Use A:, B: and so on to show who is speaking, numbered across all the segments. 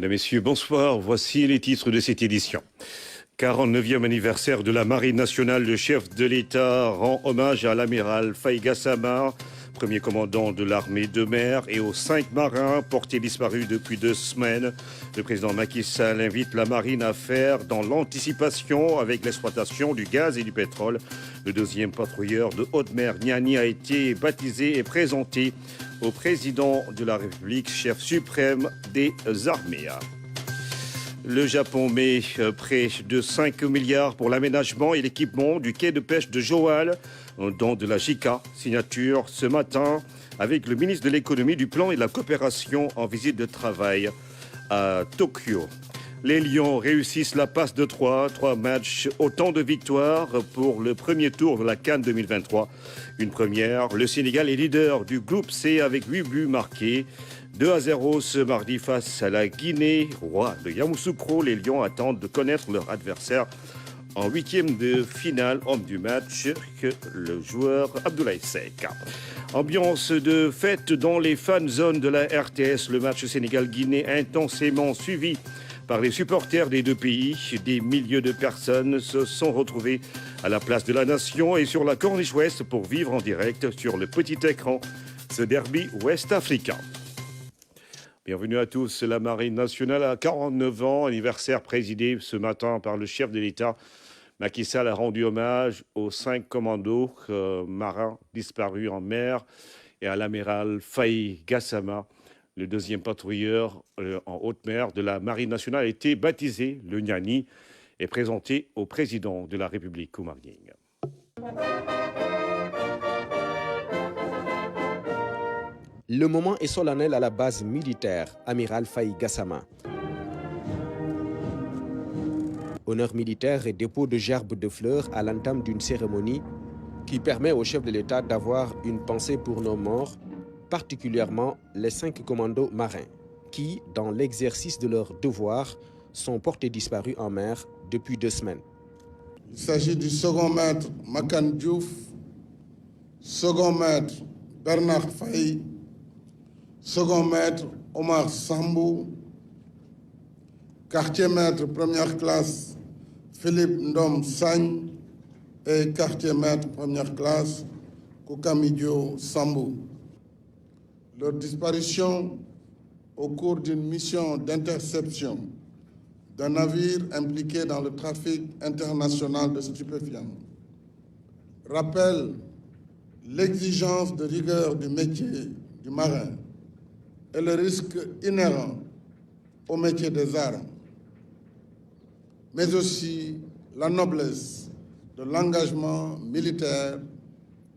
A: Mesdames, Messieurs, bonsoir. Voici les titres de cette édition. 49e anniversaire de la Marine nationale, le chef de l'État rend hommage à l'amiral Faye Gassama, premier commandant de l'armée de mer, et aux 5 marins portés disparus depuis 2 semaines. Le président Macky Sall invite la marine à faire dans l'anticipation avec l'exploitation du gaz et du pétrole. Le 2e patrouilleur de haute mer, Niani, a été baptisé et présenté au président de la République, chef suprême des armées. Le Japon met près de 5 milliards pour l'aménagement et l'équipement du quai de pêche de Joal, don de la JICA. Signature ce matin avec le ministre de l'économie, du plan et de la coopération en visite de travail à Tokyo. Les Lions réussissent la passe de 3 matchs, autant de victoires pour le premier tour de la CAN 2023. Une première, le Sénégal est leader du groupe C avec 8 buts marqués. 2-0 ce mardi face à la Guinée, roi de Yamoussoukro. Les Lions attendent de connaître leur adversaire en 8e de finale, homme du match, que le joueur Abdoulaye Seck. Ambiance de fête dans les fan zones de la RTS. Le match Sénégal-Guinée intensément suivi par les supporters des 2 pays. Des milliers de personnes se sont retrouvées à la place de la Nation et sur la Corniche Ouest pour vivre en direct sur le petit écran ce derby ouest-africain. Bienvenue à tous. La Marine nationale a 49 ans, anniversaire présidé ce matin par le chef de l'État. Macky Sall a rendu hommage aux 5 commandos marins disparus en mer et à l'amiral Faye Gassama. Le 2e patrouilleur en haute mer de la Marine nationale a été baptisé, le Niani, et présenté au président de la République, Oumar Gueye.
B: Le moment est solennel à la base militaire, amiral Faye Gassama. Honneur militaire et dépôt de gerbes de fleurs à l'entame d'une cérémonie qui permet au chef de l'État d'avoir une pensée pour nos morts, particulièrement les 5 commandos marins, qui, dans l'exercice de leurs devoirs, sont portés disparus en mer depuis 2 semaines.
C: Il s'agit du second maître Makan Diouf, second maître Bernard Faye, second maître Omar Sambou, quartier maître première classe Philippe Ndom Sagne et quartier maître première classe Koukamidio Sambou. Leur disparition au cours d'une mission d'interception d'un navire impliqué dans le trafic international de stupéfiants rappelle l'exigence de rigueur du métier du marin et le risque inhérent au métier des armes, mais aussi la noblesse de l'engagement militaire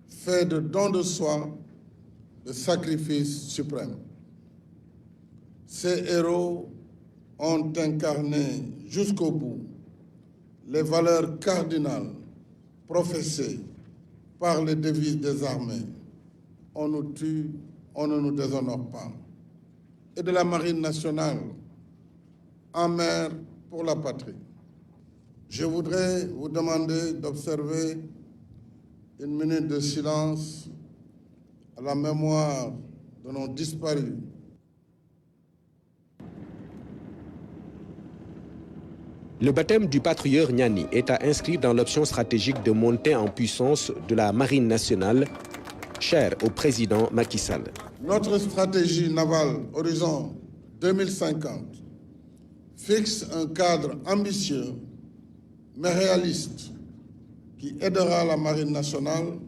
C: fait de dons de soi, de sacrifice suprême. Ces héros ont incarné jusqu'au bout les valeurs cardinales professées par les devises des armées. On nous tue, on ne nous déshonore pas. Et de la Marine nationale en mer pour la patrie. Je voudrais vous demander d'observer une minute de silence à la mémoire de nos disparus.
B: Le baptême du patrouilleur Niani est à inscrire dans l'option stratégique de montée en puissance de la Marine nationale, chère au président Macky Sall.
C: Notre stratégie navale Horizon 2050 fixe un cadre ambitieux mais réaliste qui aidera la Marine nationale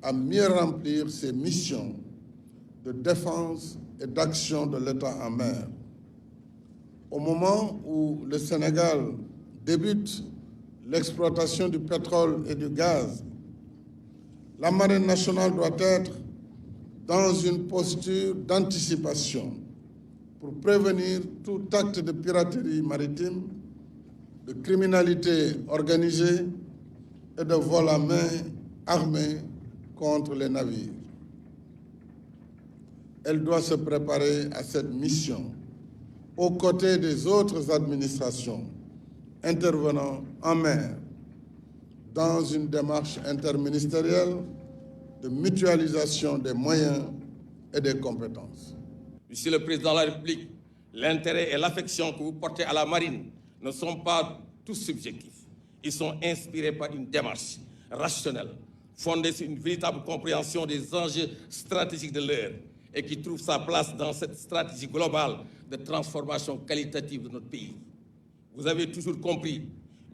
C: à mieux remplir ses missions de défense et d'action de l'État en mer. Au moment où le Sénégal débute l'exploitation du pétrole et du gaz, la Marine nationale doit être dans une posture d'anticipation pour prévenir tout acte de piraterie maritime, de criminalité organisée et de vol à main armé contre les navires. Elle doit se préparer à cette mission aux côtés des autres administrations intervenant en mer dans une démarche interministérielle de mutualisation des moyens et des compétences.
D: Monsieur le Président de la République, L'intérêt et l'affection que vous portez à la marine ne sont pas tous subjectifs. Ils sont inspirés par une démarche rationnelle, fondée sur une véritable compréhension des enjeux stratégiques de l'heure et qui trouve sa place dans cette stratégie globale de transformation qualitative de notre pays. Vous avez toujours compris,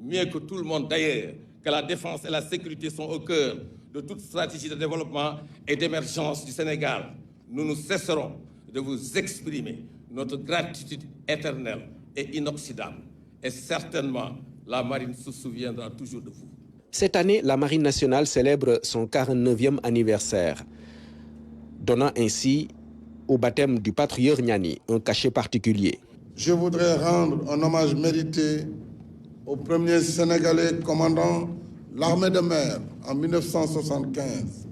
D: mieux que tout le monde d'ailleurs, que la défense et la sécurité sont au cœur de toute stratégie de développement et d'émergence du Sénégal. Nous ne cesserons de vous exprimer notre gratitude éternelle et inoxydable. Et certainement, la marine se souviendra toujours de vous.
B: Cette année, la Marine nationale célèbre son 49e anniversaire, donnant ainsi au baptême du patrouilleur Niani un cachet particulier.
C: Je voudrais rendre un hommage mérité au premier Sénégalais commandant l'armée de mer en 1975.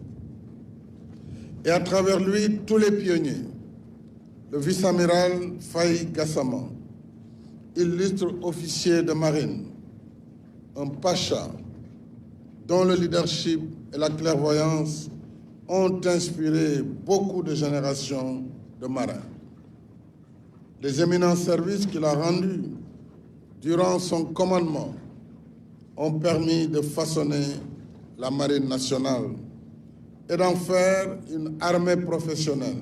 C: Et à travers lui, tous les pionniers. Le vice-amiral Faye Gassama, illustre officier de marine, un pacha dont le leadership et la clairvoyance ont inspiré beaucoup de générations de marins. Les éminents services qu'il a rendus durant son commandement ont permis de façonner la marine nationale et d'en faire une armée professionnelle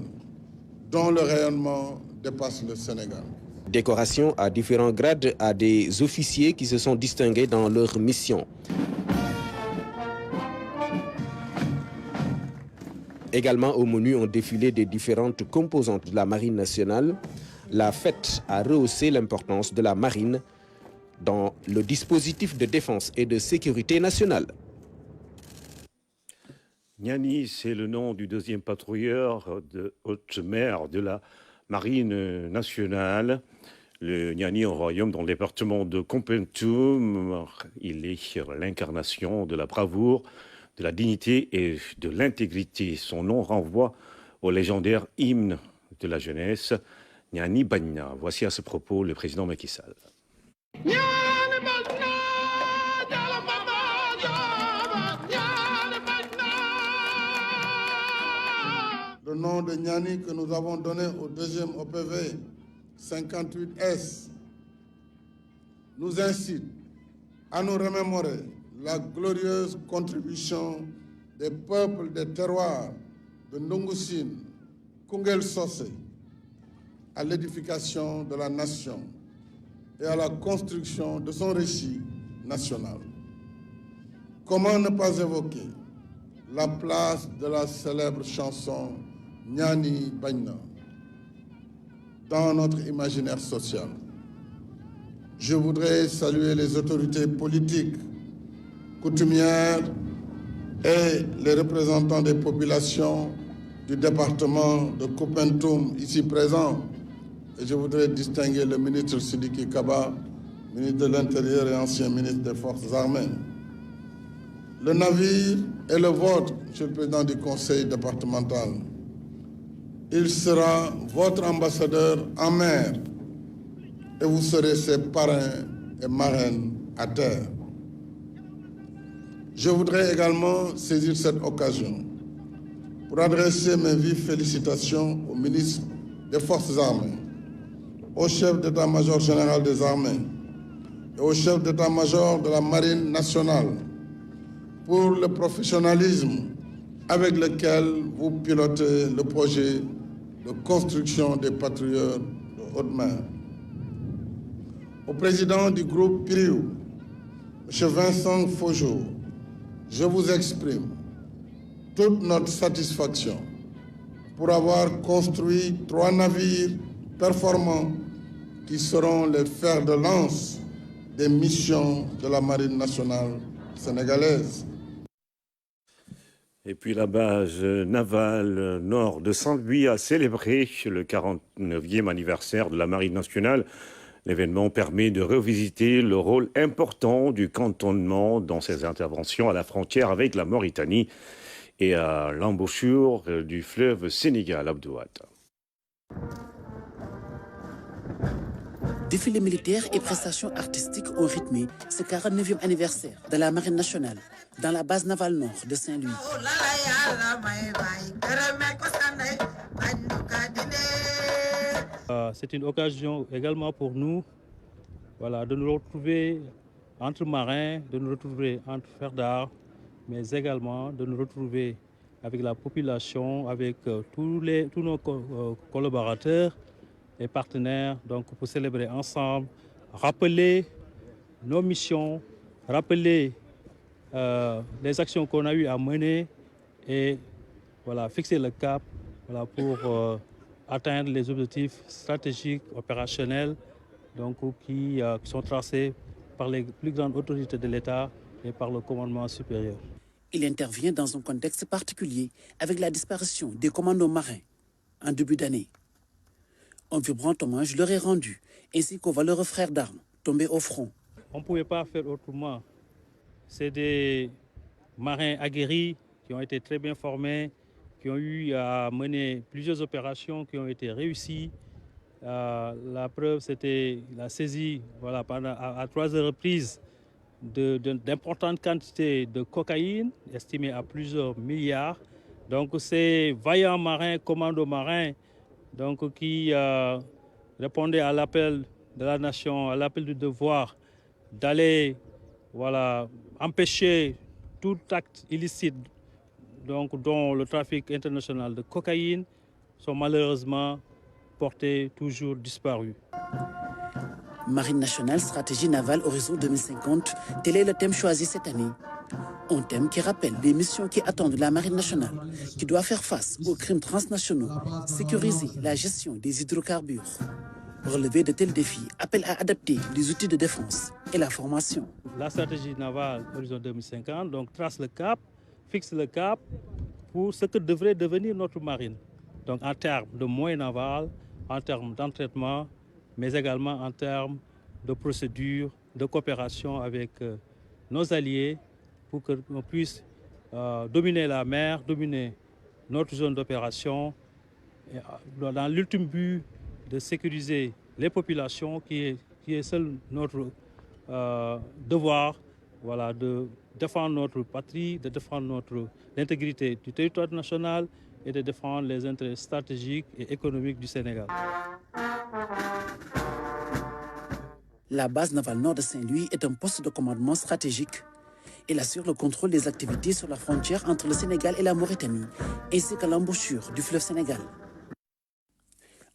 C: dont le rayonnement dépasse le Sénégal.
B: Décoration à différents grades à des officiers qui se sont distingués dans leur mission. Également au menu ont défilé des différentes composantes de la Marine nationale. La fête a rehaussé l'importance de la marine dans le dispositif de défense et de sécurité nationale.
A: Niani, c'est le nom du deuxième patrouilleur de haute mer de la Marine nationale. Le Niani, un royaume dans le département de Kompentum. Il est l'incarnation de la bravoure, de la dignité et de l'intégrité. Son nom renvoie au légendaire hymne de la jeunesse, Niani Bagna. Voici à ce propos le président Macky Sall.
C: Le nom de Niani que nous avons donné au deuxième OPV 58S nous incite à nous remémorer la glorieuse contribution des peuples des terroirs de Ndungusin, Koungheul Socé, à l'édification de la nation et à la construction de son récit national. Comment ne pas évoquer la place de la célèbre chanson Niani Bagna dans notre imaginaire social? Je voudrais saluer les autorités politiques, coutumières et les représentants des populations du département de Kompentum ici présents. Et je voudrais distinguer le ministre Sidiki Kaba, ministre de l'Intérieur et ancien ministre des Forces armées. Le navire est le vôtre, Monsieur le Président du Conseil départemental. Il sera votre ambassadeur en mer et vous serez ses parrains et marraines à terre. Je voudrais également saisir cette occasion pour adresser mes vives félicitations au ministre des Forces armées, au chef d'état-major général des armées et au chef d'état-major de la Marine nationale pour le professionnalisme avec lequel vous pilotez le projet de construction des patrouilleurs de haute mer. Au président du groupe Piriou, M. Vincent Fojo, je vous exprime toute notre satisfaction pour avoir construit 3 navires performants qui seront les fers de lance des missions de la Marine nationale sénégalaise.
A: Et puis la base navale nord de Saint-Louis a célébré le 49e anniversaire de la Marine nationale. L'événement permet de revisiter le rôle important du cantonnement dans ses interventions à la frontière avec la Mauritanie et à l'embouchure du fleuve Sénégal, Abdouat.
E: Défilés militaires et prestations artistiques ont rythmé ce 49e anniversaire de la Marine nationale dans la base navale nord de Saint-Louis.
F: c'est une occasion également pour nous de nous retrouver entre marins, de nous retrouver entre frères d'armes, mais également de nous retrouver avec la population, avec tous nos collaborateurs et partenaires, donc pour célébrer ensemble, rappeler nos missions, rappeler les actions qu'on a eu à mener et fixer le cap pour atteindre les objectifs stratégiques, opérationnels qui sont tracés par les plus grandes autorités de l'État et par le commandement supérieur.
E: Il intervient dans un contexte particulier avec la disparition des commandos marins en début d'année. Un vibrant hommage leur est rendu, ainsi qu'aux valeureux frères d'armes tombés au front.
F: On ne pouvait pas faire autrement. C'est des marins aguerris qui ont été très bien formés, qui ont eu à mener plusieurs opérations qui ont été réussies. La preuve, c'était la saisie à 3 reprises d'importantes quantités de cocaïne, estimées à plusieurs milliards. Donc ces vaillants marins, commandos marins, qui répondaient à l'appel de la nation, à l'appel du devoir d'aller empêcher tout acte illicite, dont le trafic international de cocaïne, sont malheureusement portés toujours disparus.
E: Marine nationale, stratégie navale horizon 2050, tel est le thème choisi cette année. Un thème qui rappelle les missions qui attendent la Marine nationale, qui doit faire face aux crimes transnationaux, sécuriser la gestion des hydrocarbures. Relever de tels défis appelle à adapter les outils de défense et la formation.
F: La stratégie navale horizon 2050 trace le cap, fixe le cap pour ce que devrait devenir notre marine. Donc en termes de moyens navals, en termes d'entraînement, mais également en termes de procédures, de coopération avec nos alliés pour qu'on puisse dominer la mer, dominer notre zone d'opération, dans l'ultime but de sécuriser les populations qui est seul notre devoir de défendre notre patrie, de défendre l'intégrité du territoire national et de défendre les intérêts stratégiques et économiques du Sénégal.
E: La base navale nord de Saint-Louis est un poste de commandement stratégique. Il assure le contrôle des activités sur la frontière entre le Sénégal et la Mauritanie, ainsi que l'embouchure du fleuve Sénégal.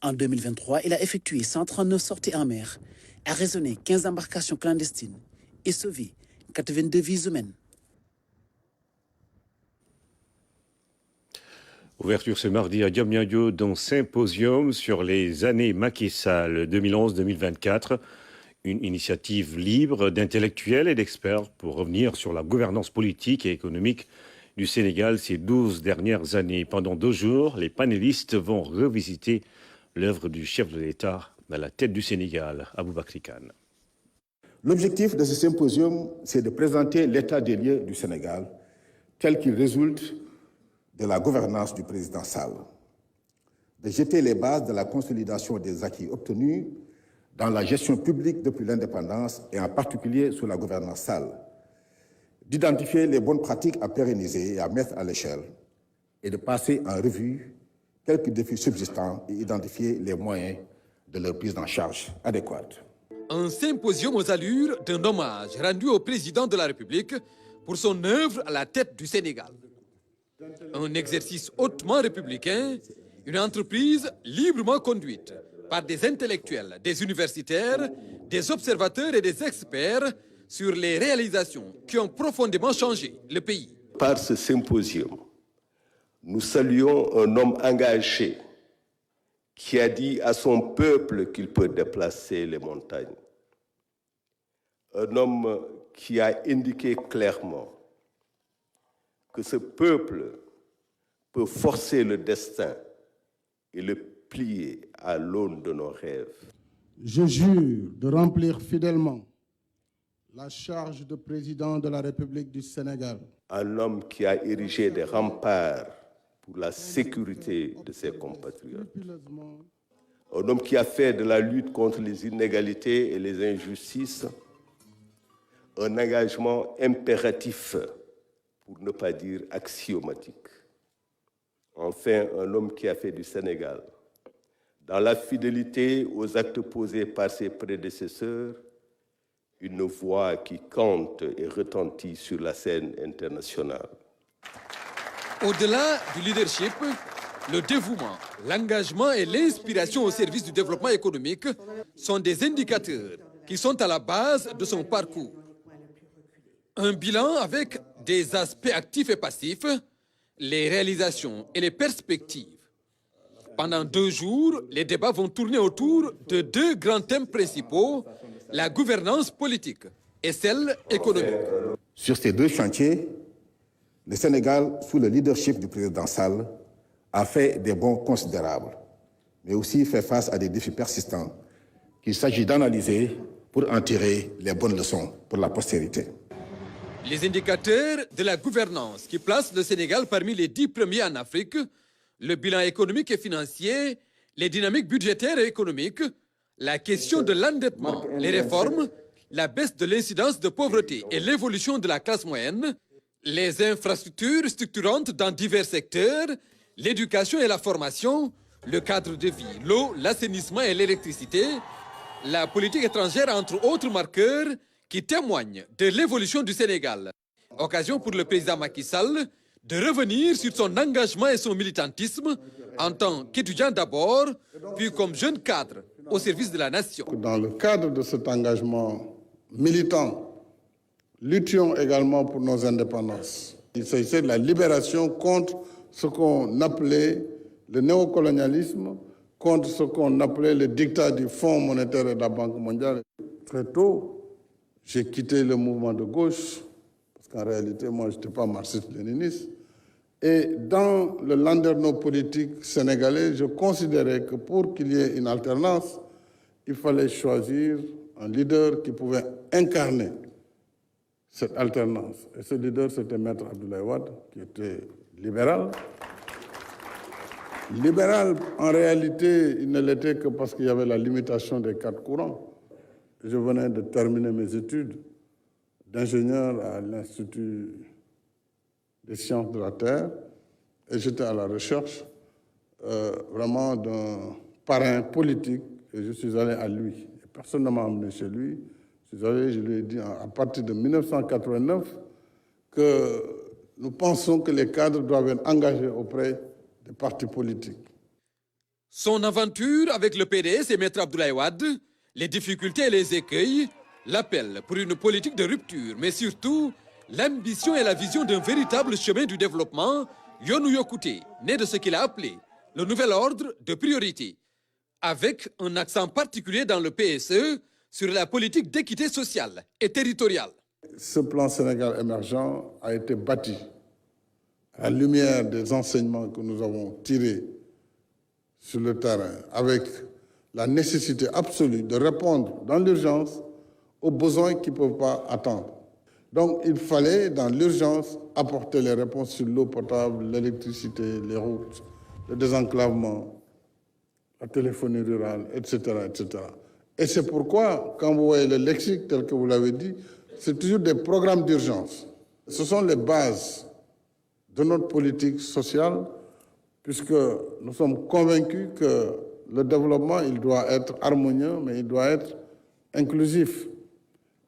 E: En 2023, il a effectué 139 sorties en mer, a raisonné 15 embarcations clandestines et sauvé 82 vies humaines.
A: Ouverture ce mardi à Diamniadio d'un symposium sur les années Macky Sall 2011-2024. Une initiative libre d'intellectuels et d'experts pour revenir sur la gouvernance politique et économique du Sénégal ces 12 dernières années. Pendant 2 jours, les panélistes vont revisiter l'œuvre du chef de l'État à la tête du Sénégal, Aboubakry Kane.
G: L'objectif de ce symposium, c'est de présenter l'état des lieux du Sénégal tel qu'il résulte de la gouvernance du président Sall, de jeter les bases de la consolidation des acquis obtenus dans la gestion publique depuis l'indépendance et en particulier sous la gouvernance Sall, d'identifier les bonnes pratiques à pérenniser et à mettre à l'échelle et de passer en revue quelques défis subsistants et identifier les moyens de leur prise en charge adéquate.
H: Un symposium aux allures d'un hommage rendu au président de la République pour son œuvre à la tête du Sénégal. Un exercice hautement républicain, une entreprise librement conduite par des intellectuels, des universitaires, des observateurs et des experts sur les réalisations qui ont profondément changé le pays.
I: Par ce symposium, nous saluons un homme engagé qui a dit à son peuple qu'il peut déplacer les montagnes. Un homme qui a indiqué clairement que ce peuple peut forcer le destin et le plier à l'aune de nos rêves.
C: Je jure de remplir fidèlement la charge de président de la République du Sénégal.
I: Un homme qui a érigé des remparts pour la sécurité de ses compatriotes. Un homme qui a fait de la lutte contre les inégalités et les injustices un engagement impératif, pour ne pas dire axiomatique. Enfin, un homme qui a fait du Sénégal, dans la fidélité aux actes posés par ses prédécesseurs, une voix qui compte et retentit sur la scène internationale.
H: Au-delà du leadership, le dévouement, l'engagement et l'inspiration au service du développement économique sont des indicateurs qui sont à la base de son parcours. Un bilan avec des aspects actifs et passifs, les réalisations et les perspectives. Pendant 2 jours, les débats vont tourner autour de 2 grands thèmes principaux, la gouvernance politique et celle économique.
G: Sur ces 2 chantiers, le Sénégal, sous le leadership du président Sall, a fait des bons considérables, mais aussi fait face à des défis persistants qu'il s'agit d'analyser pour en tirer les bonnes leçons pour la postérité.
H: Les indicateurs de la gouvernance qui placent le Sénégal parmi les 10 premiers en Afrique, le bilan économique et financier, les dynamiques budgétaires et économiques, la question de l'endettement, les réformes, la baisse de l'incidence de pauvreté et l'évolution de la classe moyenne, les infrastructures structurantes dans divers secteurs, l'éducation et la formation, le cadre de vie, l'eau, l'assainissement et l'électricité, la politique étrangère entre autres marqueurs qui témoignent de l'évolution du Sénégal. Occasion pour le président Macky Sall de revenir sur son engagement et son militantisme en tant qu'étudiant d'abord, puis comme jeune cadre au service de la nation.
C: Dans le cadre de cet engagement militant, luttions également pour nos indépendances. Il s'agissait de la libération contre ce qu'on appelait le néocolonialisme, contre ce qu'on appelait le dictat du Fonds monétaire et de la Banque mondiale. Très tôt, j'ai quitté le mouvement de gauche, parce qu'en réalité, moi, je n'étais pas marxiste-léniniste. Et dans le landerneau politique sénégalais, je considérais que pour qu'il y ait une alternance, il fallait choisir un leader qui pouvait incarner cette alternance. Et ce leader, c'était Maître Abdoulaye Wade, qui était libéral. Libéral, en réalité, il ne l'était que parce qu'il y avait la limitation des 4 courants. Je venais de terminer mes études d'ingénieur à l'Institut des sciences de la Terre et j'étais à la recherche vraiment d'un parrain politique et je suis allé à lui. Et personne ne m'a emmené chez lui. Je suis allé, je lui ai dit à partir de 1989 que nous pensons que les cadres doivent être engagés auprès des partis politiques.
H: Son aventure avec le PDS et Maître Abdoulaye Wade, les difficultés et les écueils, l'appel pour une politique de rupture, mais surtout l'ambition et la vision d'un véritable chemin du développement, Yonou Yokouté, né de ce qu'il a appelé le nouvel ordre de priorité, avec un accent particulier dans le PSE sur la politique d'équité sociale et territoriale.
C: Ce plan Sénégal émergent a été bâti à la lumière des enseignements que nous avons tirés sur le terrain, avec la nécessité absolue de répondre dans l'urgence aux besoins qui ne peuvent pas attendre. Donc il fallait, dans l'urgence, apporter les réponses sur l'eau potable, l'électricité, les routes, le désenclavement, la téléphonie rurale, etc., etc. Et c'est pourquoi, quand vous voyez le lexique tel que vous l'avez dit, c'est toujours des programmes d'urgence. Ce sont les bases de notre politique sociale, puisque nous sommes convaincus que le développement, il doit être harmonieux, mais il doit être inclusif.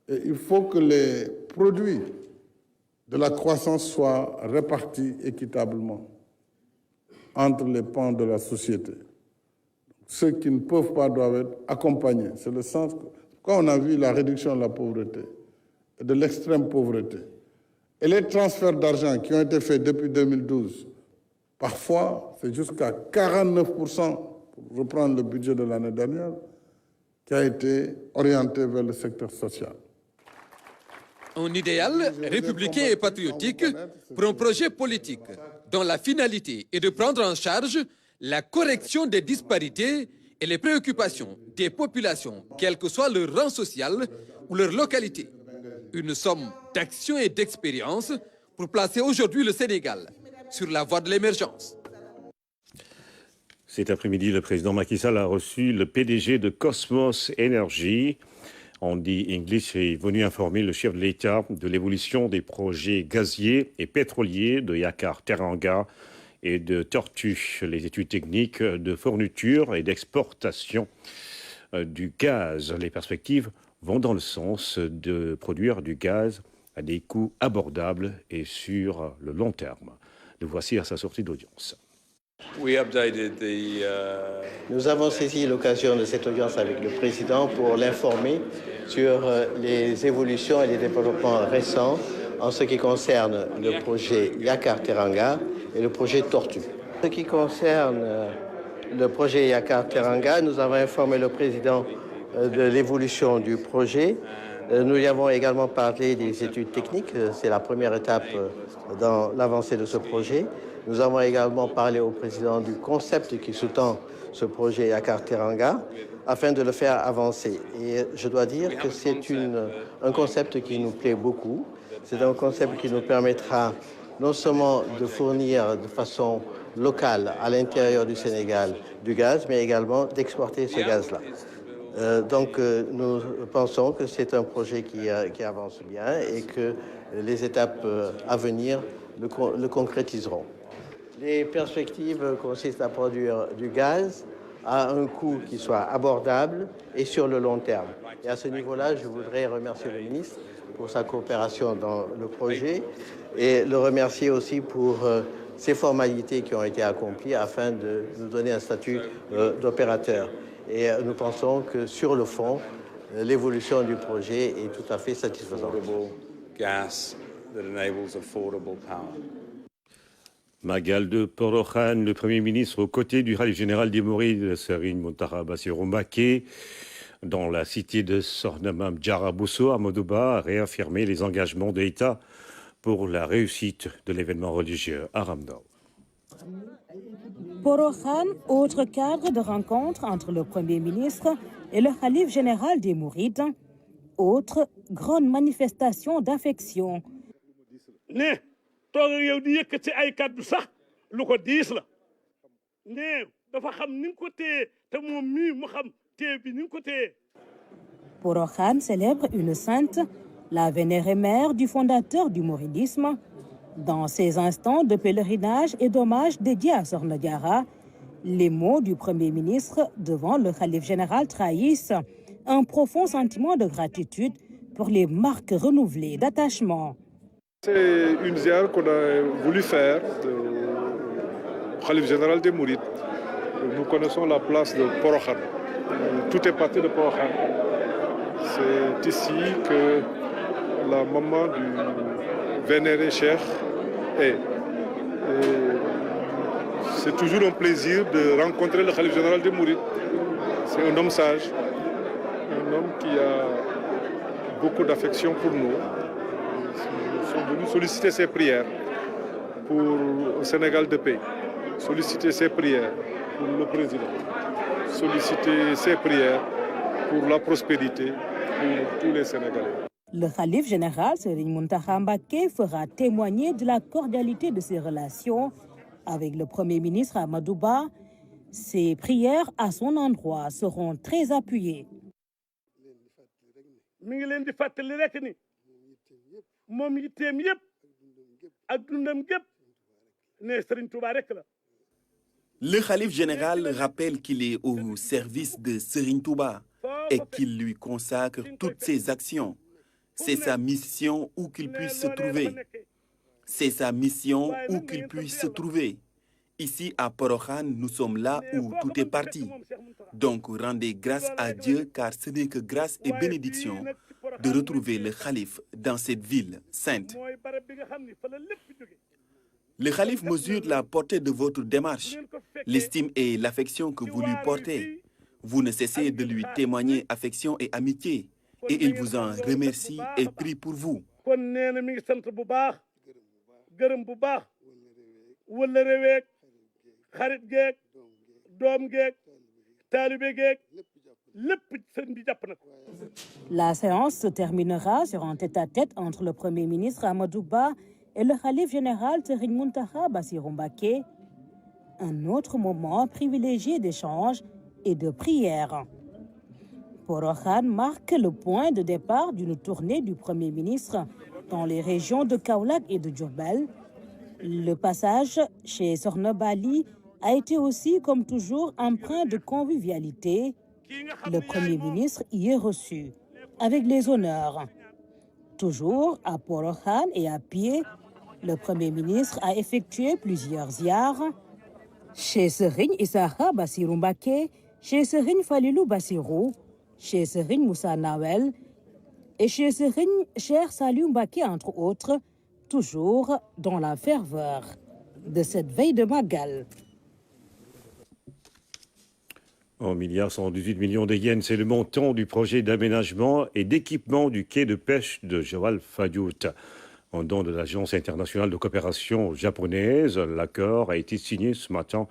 C: Et il faut que les produits de la croissance soient répartis équitablement entre les pans de la société. Ceux qui ne peuvent pas doivent être accompagnés. C'est le sens. Quand on a vu la réduction de la pauvreté et de l'extrême pauvreté, et les transferts d'argent qui ont été faits depuis 2012, parfois, c'est jusqu'à 49%, pour reprendre le budget de l'année dernière, qui a été orienté vers le secteur social.
H: Un idéal républicain et patriotique pour un projet politique dont la finalité est de prendre en charge la correction des disparités et les préoccupations des populations, quel que soit leur rang social ou leur localité. Une somme d'action et d'expérience pour placer aujourd'hui le Sénégal sur la voie de l'émergence.
A: Cet après-midi, le président Macky Sall a reçu le PDG de Cosmos Energy. Andy English est venu informer le chef de l'État de l'évolution des projets gaziers et pétroliers de Yakar Teranga et de Tortue. Les études techniques de fourniture et d'exportation du gaz. Les perspectives vont dans le sens de produire du gaz à des coûts abordables et sur le long terme. Le voici à sa sortie d'audience.
J: Nous avons saisi l'occasion de cette audience avec le président pour l'informer sur les évolutions et les développements récents en ce qui concerne le projet Yakar-Teranga et le projet Tortue. En ce qui concerne le projet Yakar-Teranga, nous avons informé le président de l'évolution du projet. Nous y avons également parlé des études techniques. C'est la première étape dans l'avancée de ce projet. Nous avons également parlé au président du concept qui sous-tend ce projet Yakar-Teranga afin de le faire avancer. Et je dois dire que c'est un concept qui nous plaît beaucoup. C'est un concept qui nous permettra non seulement de fournir de façon locale à l'intérieur du Sénégal du gaz, mais également d'exporter ce gaz-là. Donc nous pensons que c'est un projet qui avance bien et que les étapes à venir le concrétiseront. Les perspectives consistent à produire du gaz à un coût qui soit abordable et sur le long terme. Et à ce niveau-là, je voudrais remercier le ministre pour sa coopération dans le projet et le remercier aussi pour ces formalités qui ont été accomplies afin de nous donner un statut d'opérateur. Et nous pensons que sur le fond, l'évolution du projet est tout à fait satisfaisante.
A: Magal de Porokhane, le Premier ministre aux côtés du Khalife général des Mourides, Serigne Mountakha Bassirou Mbacké, dans la cité de Sornamam Djara-Bousso à Modouba, a réaffirmé les engagements de l'État pour la réussite de l'événement religieux à Ramdao.
K: Porokhane, autre cadre de rencontre entre le Premier ministre et le Khalife général des Mourides, autre grande manifestation d'affection.
L: toog ak yow di yëkkati ay kàddu sax lu ko diis la ne dafa xam ni nga ko téye te moom mii mu xam téye bi ni nga ko téye.
K: Porokhane célèbre une sainte, la vénérée mère du fondateur du mouridisme. Dans ces instants de pèlerinage et d'hommage dédiés à Sokhna Diarra, les mots du Premier ministre devant le Khalife général trahissent un profond sentiment de gratitude pour les marques renouvelées d'attachement.
M: C'est une ziar qu'on a voulu faire au Khalife général des Mourides. Nous connaissons la place de Porokhane. Tout est parti de Porokhane. C'est ici que la maman du vénéré Cheikh est. C'est toujours un plaisir de rencontrer le Khalife général des Mourides. C'est un homme sage, un homme qui a beaucoup d'affection pour nous. Nous sommes venus solliciter ses prières pour le Sénégal de paix, solliciter ses prières pour le président, solliciter ses prières pour la prospérité pour tous les Sénégalais.
K: Le Khalife général Serigne Mountakha Mbacké fera témoigner de la cordialité de ses relations avec le Premier ministre Amadou Ba. Ses prières à son endroit seront très appuyées.
N: Le Khalife général rappelle qu'il est au service de Serigne Touba et qu'il lui consacre toutes ses actions. C'est sa mission où qu'il puisse se trouver. C'est sa mission où qu'il puisse se trouver. Ici à Porokhane, nous sommes là où tout est parti. Donc rendez grâce à Dieu car ce n'est que grâce et bénédiction de retrouver le Khalife dans cette ville sainte. Le Khalife mesure la portée de votre démarche, l'estime et l'affection que vous lui portez. Vous ne cessez de lui témoigner affection et amitié et il vous en remercie et prie pour vous.
K: La séance se terminera sur un tête-à-tête entre le Premier ministre Amadou Ba et le Khalife général Serigne Mountakha Bassirou Mbacké. Un autre moment privilégié d'échange et de prière. Porokhane marque le point de départ d'une tournée du Premier ministre dans les régions de Kaolack et de Diourbel. Le passage chez Sokhna Bali a été aussi, comme toujours, empreint de convivialité. Le Premier ministre y est reçu, avec les honneurs. Toujours à Porokhane et à pied, le Premier ministre a effectué plusieurs ziars chez Serigne Issakha Bassirou Mbacké, chez Serigne Falilou Bassirou, chez Serigne Moussa Nawel et chez Serigne Cheikh Saliou Mbacké, entre autres, toujours dans la ferveur de cette veille de Magal.
A: 1,118 milliard de yens, c'est le montant du projet d'aménagement et d'équipement du quai de pêche de Joal Fadiout. En don de l'Agence internationale de coopération japonaise, l'accord a été signé ce matin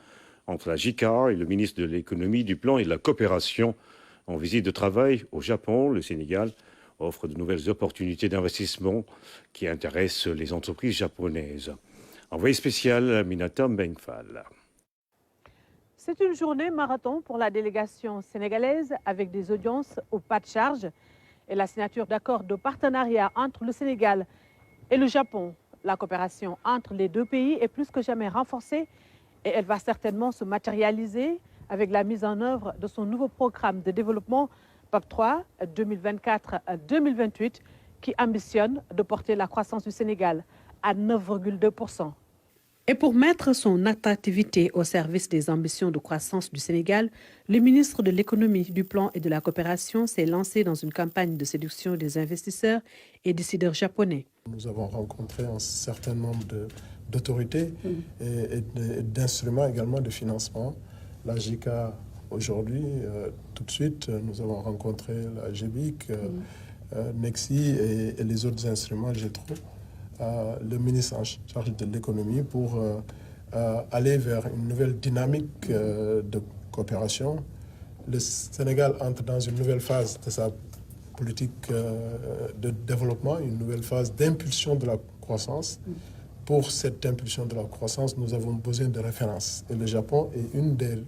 A: entre la JICA et le ministre de l'économie, du plan et de la coopération. En visite de travail au Japon, le Sénégal offre de nouvelles opportunités d'investissement qui intéressent les entreprises japonaises. Envoyé spécial, Minata Mbengfal.
O: C'est une journée marathon pour la délégation sénégalaise avec des audiences au pas de charge et la signature d'accords de partenariat entre le Sénégal et le Japon. La coopération entre les deux pays est plus que jamais renforcée et elle va certainement se matérialiser avec la mise en œuvre de son nouveau programme de développement PAP3 2024-2028 qui ambitionne de porter la croissance du Sénégal à 9,2%. Et pour mettre son attractivité au service des ambitions de croissance du Sénégal, le ministre de l'Économie, du Plan et de la Coopération s'est lancé dans une campagne de séduction des investisseurs et décideurs japonais.
P: Nous avons rencontré un certain nombre d'autorités et d'instruments également de financement. La JICA aujourd'hui, tout de suite, nous avons rencontré la GBIC, Nexi et les autres instruments GETRO. Le ministre en charge de l'économie pour aller vers une nouvelle dynamique de coopération. Le Sénégal entre dans une nouvelle phase de sa politique de développement, une nouvelle phase d'impulsion de la croissance. Pour cette impulsion de la croissance, nous avons besoin de références. Et le Japon est une des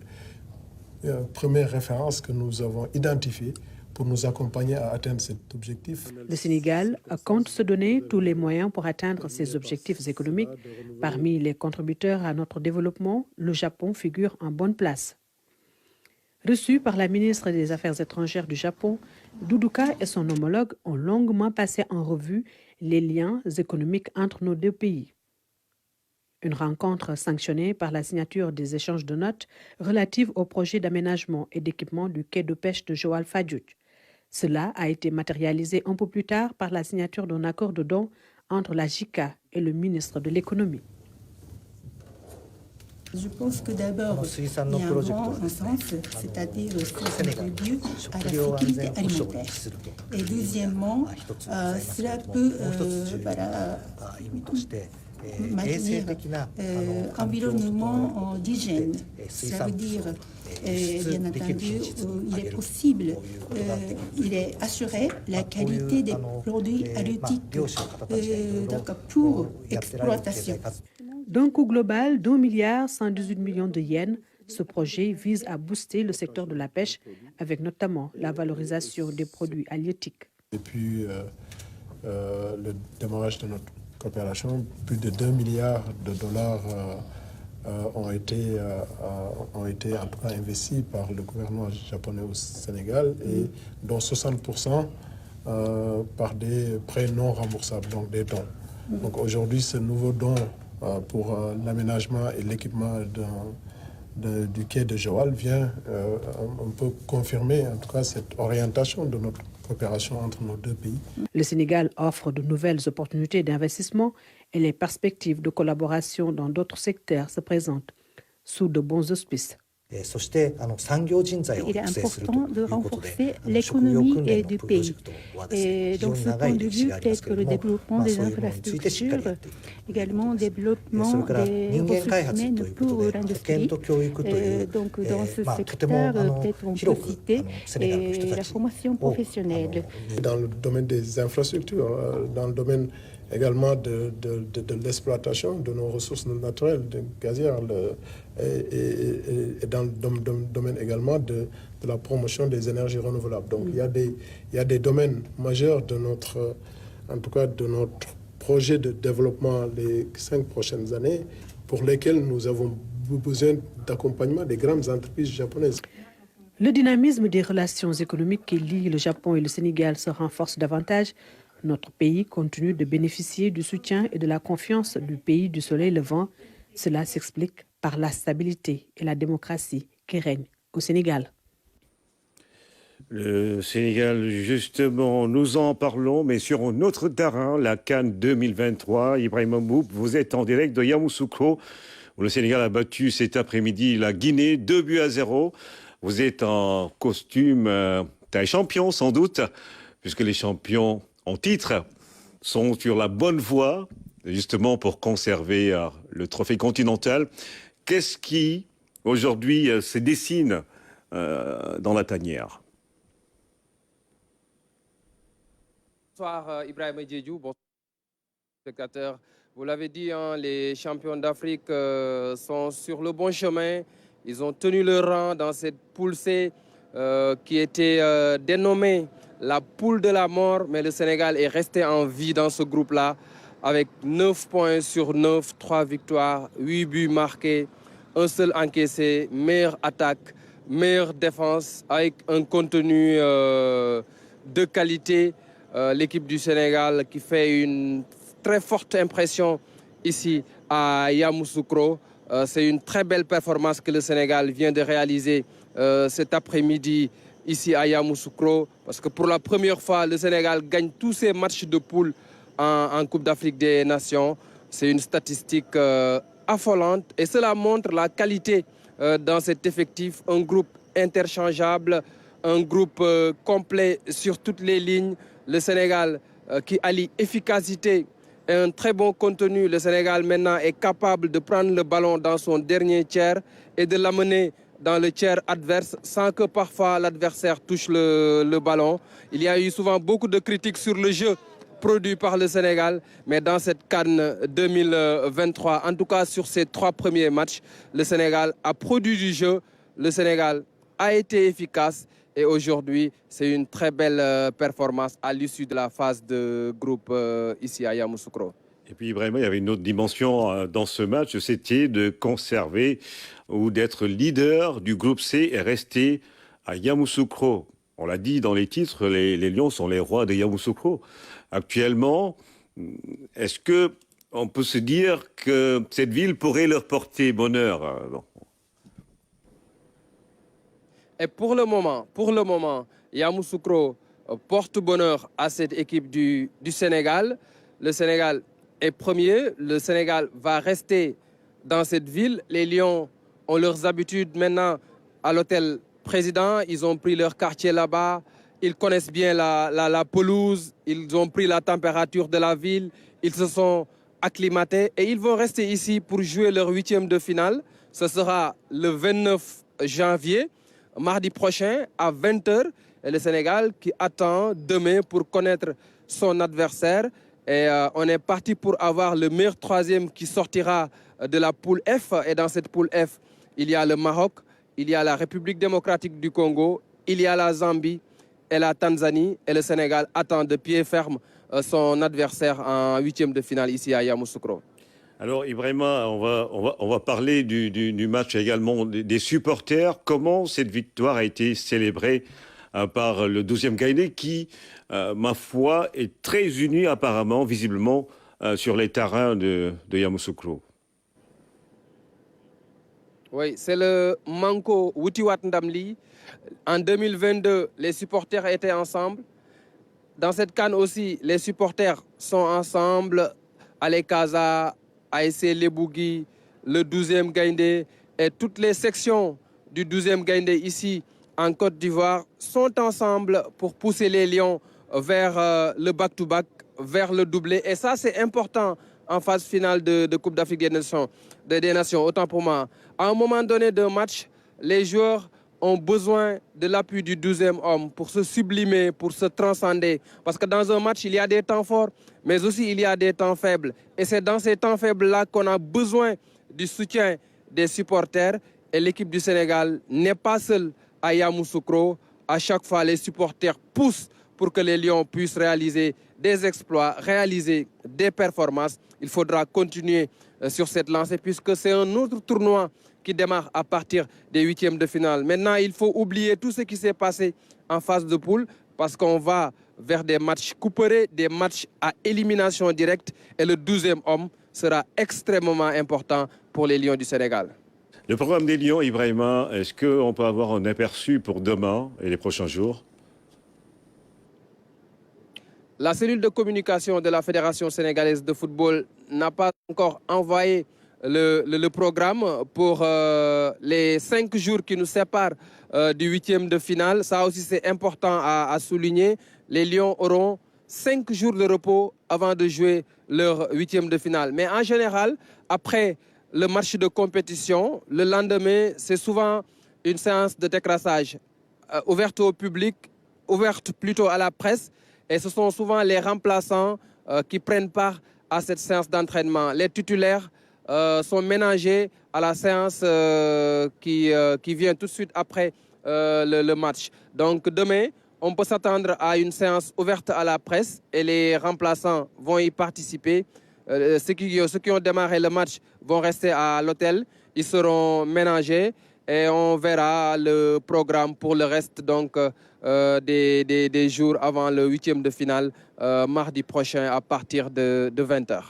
P: premières références que nous avons identifiées pour nous accompagner à atteindre cet objectif.
O: Le Sénégal compte se donner tous les moyens pour atteindre ses objectifs économiques. Parmi les contributeurs à notre développement, le Japon figure en bonne place. Reçu par la ministre des Affaires étrangères du Japon, Doudouka et son homologue ont longuement passé en revue les liens économiques entre nos deux pays. Une rencontre sanctionnée par la signature des échanges de notes relatives au projet d'aménagement et d'équipement du quai de pêche de Joal Fadiout. Cela a été matérialisé un peu plus tard par la signature d'un accord de don entre la JICA et le ministre de l'Économie.
Q: Je pense que d'abord, il y a un bon sens, c'est-à-dire ce qui contribue à la sécurité alimentaire. Et deuxièmement, cela peut maintenir environnement d'hygiène. Ça veut dire, bien entendu, il est possible, il est assuré la qualité des produits halieutiques pour exploitation.
O: D'un coût global d'1,118 milliard de yens, ce projet vise à booster le secteur de la pêche avec notamment la valorisation des produits halieutiques.
P: Depuis le démarrage de notre coopération, plus de 2 milliards de dollars ont été en tout cas investis par le gouvernement japonais au Sénégal et dont 60% par des prêts non remboursables, donc des dons. Donc aujourd'hui, ce nouveau don pour l'aménagement et l'équipement du quai de Joal vient un peu confirmer en tout cas cette orientation de notre coopération entre nos deux pays.
O: Le Sénégal offre de nouvelles opportunités d'investissement et les perspectives de collaboration dans d'autres secteurs se présentent sous de bons auspices.
R: Il est important de renforcer l'économie du pays. Et donc, ce point de vue, peut-être que le développement des infrastructures, également le développement des ressources humaines pour l'industrie. Donc, dans ce secteur, peut-être on peut citer la formation professionnelle.
P: Dans le domaine des infrastructures, dans le domaine également de l'exploitation de nos ressources naturelles, gazières, et dans le domaine également de la promotion des énergies renouvelables. Donc il y a des domaines majeurs de notre projets de développement les 5 prochaines années pour lesquels nous avons besoin d'accompagnement des grandes entreprises japonaises.
O: Le dynamisme des relations économiques qui lient le Japon et le Sénégal se renforce davantage. Notre pays continue de bénéficier du soutien et de la confiance du pays du soleil levant. Cela s'explique par la stabilité et la démocratie qui règnent au Sénégal.
A: Le Sénégal, justement, nous en parlons, mais sur un autre terrain, la CAN 2023. Ibrahima Mboup, vous êtes en direct de Yamoussoukro, où le Sénégal a battu cet après-midi la Guinée 2-0. Vous êtes en costume des champions, sans doute, puisque les champions en titre sont sur la bonne voie, justement, pour conserver le trophée continental. Qu'est-ce qui, aujourd'hui, se dessine dans la tanière?
S: Bonsoir Ibrahima Diédhiou, bonsoir spectateurs. Vous l'avez dit, hein, les champions d'Afrique sont sur le bon chemin. Ils ont tenu le rang dans cette poule C qui était dénommée la poule de la mort. Mais le Sénégal est resté en vie dans ce groupe-là avec 9 points sur 9, 3 victoires, 8 buts marqués, un seul encaissé, meilleure attaque, meilleure défense avec un contenu de qualité. L'équipe du Sénégal qui fait une très forte impression ici à Yamoussoukro. C'est une très belle performance que le Sénégal vient de réaliser cet après-midi ici à Yamoussoukro. Parce que pour la première fois, le Sénégal gagne tous ses matchs de poule en Coupe d'Afrique des Nations. C'est une statistique affolante et cela montre la qualité dans cet effectif. Un groupe interchangeable, un groupe complet sur toutes les lignes. Le Sénégal qui allie efficacité et un très bon contenu. Le Sénégal maintenant est capable de prendre le ballon dans son dernier tiers et de l'amener dans le tiers adverse sans que parfois l'adversaire touche le ballon. Il y a eu souvent beaucoup de critiques sur le jeu produit par le Sénégal, mais dans cette CAN 2023, en tout cas sur ces 3 premiers matchs, le Sénégal a produit du jeu, le Sénégal a été efficace. Et aujourd'hui, c'est une très belle performance à l'issue de la phase de groupe ici à Yamoussoukro.
A: Et puis, Ibrahima, il y avait une autre dimension dans ce match, c'était de conserver ou d'être leader du groupe C et rester à Yamoussoukro. On l'a dit dans les titres, les Lions sont les rois de Yamoussoukro. Actuellement, est-ce qu'on peut se dire que cette ville pourrait leur porter bonheur?
S: Et pour le moment, Yamoussoukro porte bonheur à cette équipe du Sénégal. Le Sénégal est premier. Le Sénégal va rester dans cette ville. Les Lions ont leurs habitudes maintenant à l'hôtel Président. Ils ont pris leur quartier là-bas. Ils connaissent bien la pelouse. Ils ont pris la température de la ville. Ils se sont acclimatés et ils vont rester ici pour jouer leur 8e de finale. Ce sera le 29 janvier. Mardi prochain à 20h, et le Sénégal qui attend demain pour connaître son adversaire. Et on est parti pour avoir le meilleur 3e qui sortira de la poule F. Et dans cette poule F, il y a le Maroc, il y a la République démocratique du Congo, il y a la Zambie et la Tanzanie. Et le Sénégal attend de pied ferme son adversaire en 8e de finale ici à Yamoussoukro.
A: Alors Ibrahima, on va parler du match également des supporters. Comment cette victoire a été célébrée par le 12e Gaïndé qui, ma foi, est très uni apparemment, visiblement, sur les terrains de Yamoussoukro?
S: Oui, c'est le Manko Wutiwat Ndamli. En 2022, les supporters étaient ensemble. Dans cette CAN aussi, les supporters sont ensemble. Alekaza, ASC Lebougui, le 12e Gaïndé et toutes les sections du 12e Gaïndé ici en Côte d'Ivoire sont ensemble pour pousser les Lions vers le back-to-back, vers le doublé. Et ça, c'est important en phase finale de Coupe d'Afrique des Nations, autant pour moi. À un moment donné d'un match, les joueurs ont besoin de l'appui du 12e homme pour se sublimer, pour se transcender. Parce que dans un match, il y a des temps forts, mais aussi il y a des temps faibles. Et c'est dans ces temps faibles-là qu'on a besoin du soutien des supporters. Et l'équipe du Sénégal n'est pas seule à Yamoussoukro. À chaque fois, les supporters poussent pour que les Lions puissent réaliser des exploits, réaliser des performances. Il faudra continuer sur cette lancée puisque c'est un autre tournoi qui démarre à partir des huitièmes de finale. Maintenant, il faut oublier tout ce qui s'est passé en phase de poule parce qu'on va vers des matchs couperés, des matchs à élimination directe et le 12e homme sera extrêmement important pour les Lions du Sénégal.
A: Le programme des Lions, Ibrahima, est-ce qu'on peut avoir un aperçu pour demain et les prochains jours?
S: La cellule de communication de la Fédération sénégalaise de football n'a pas encore envoyé le programme pour les 5 jours qui nous séparent du huitième de finale. Ça aussi, c'est important à souligner. Les Lions auront 5 jours de repos avant de jouer leur huitième de finale. Mais en général, après le match de compétition, le lendemain, c'est souvent une séance de décrassage ouverte au public, ouverte plutôt à la presse. Et ce sont souvent les remplaçants qui prennent part à cette séance d'entraînement. Les titulaires sont ménagés à la séance qui vient tout de suite après le match. Donc demain, on peut s'attendre à une séance ouverte à la presse et les remplaçants vont y participer. Ceux qui ont démarré le match vont rester à l'hôtel. Ils seront ménagés et on verra le programme pour le reste donc, des jours avant le huitième de finale, mardi prochain à partir de 20h.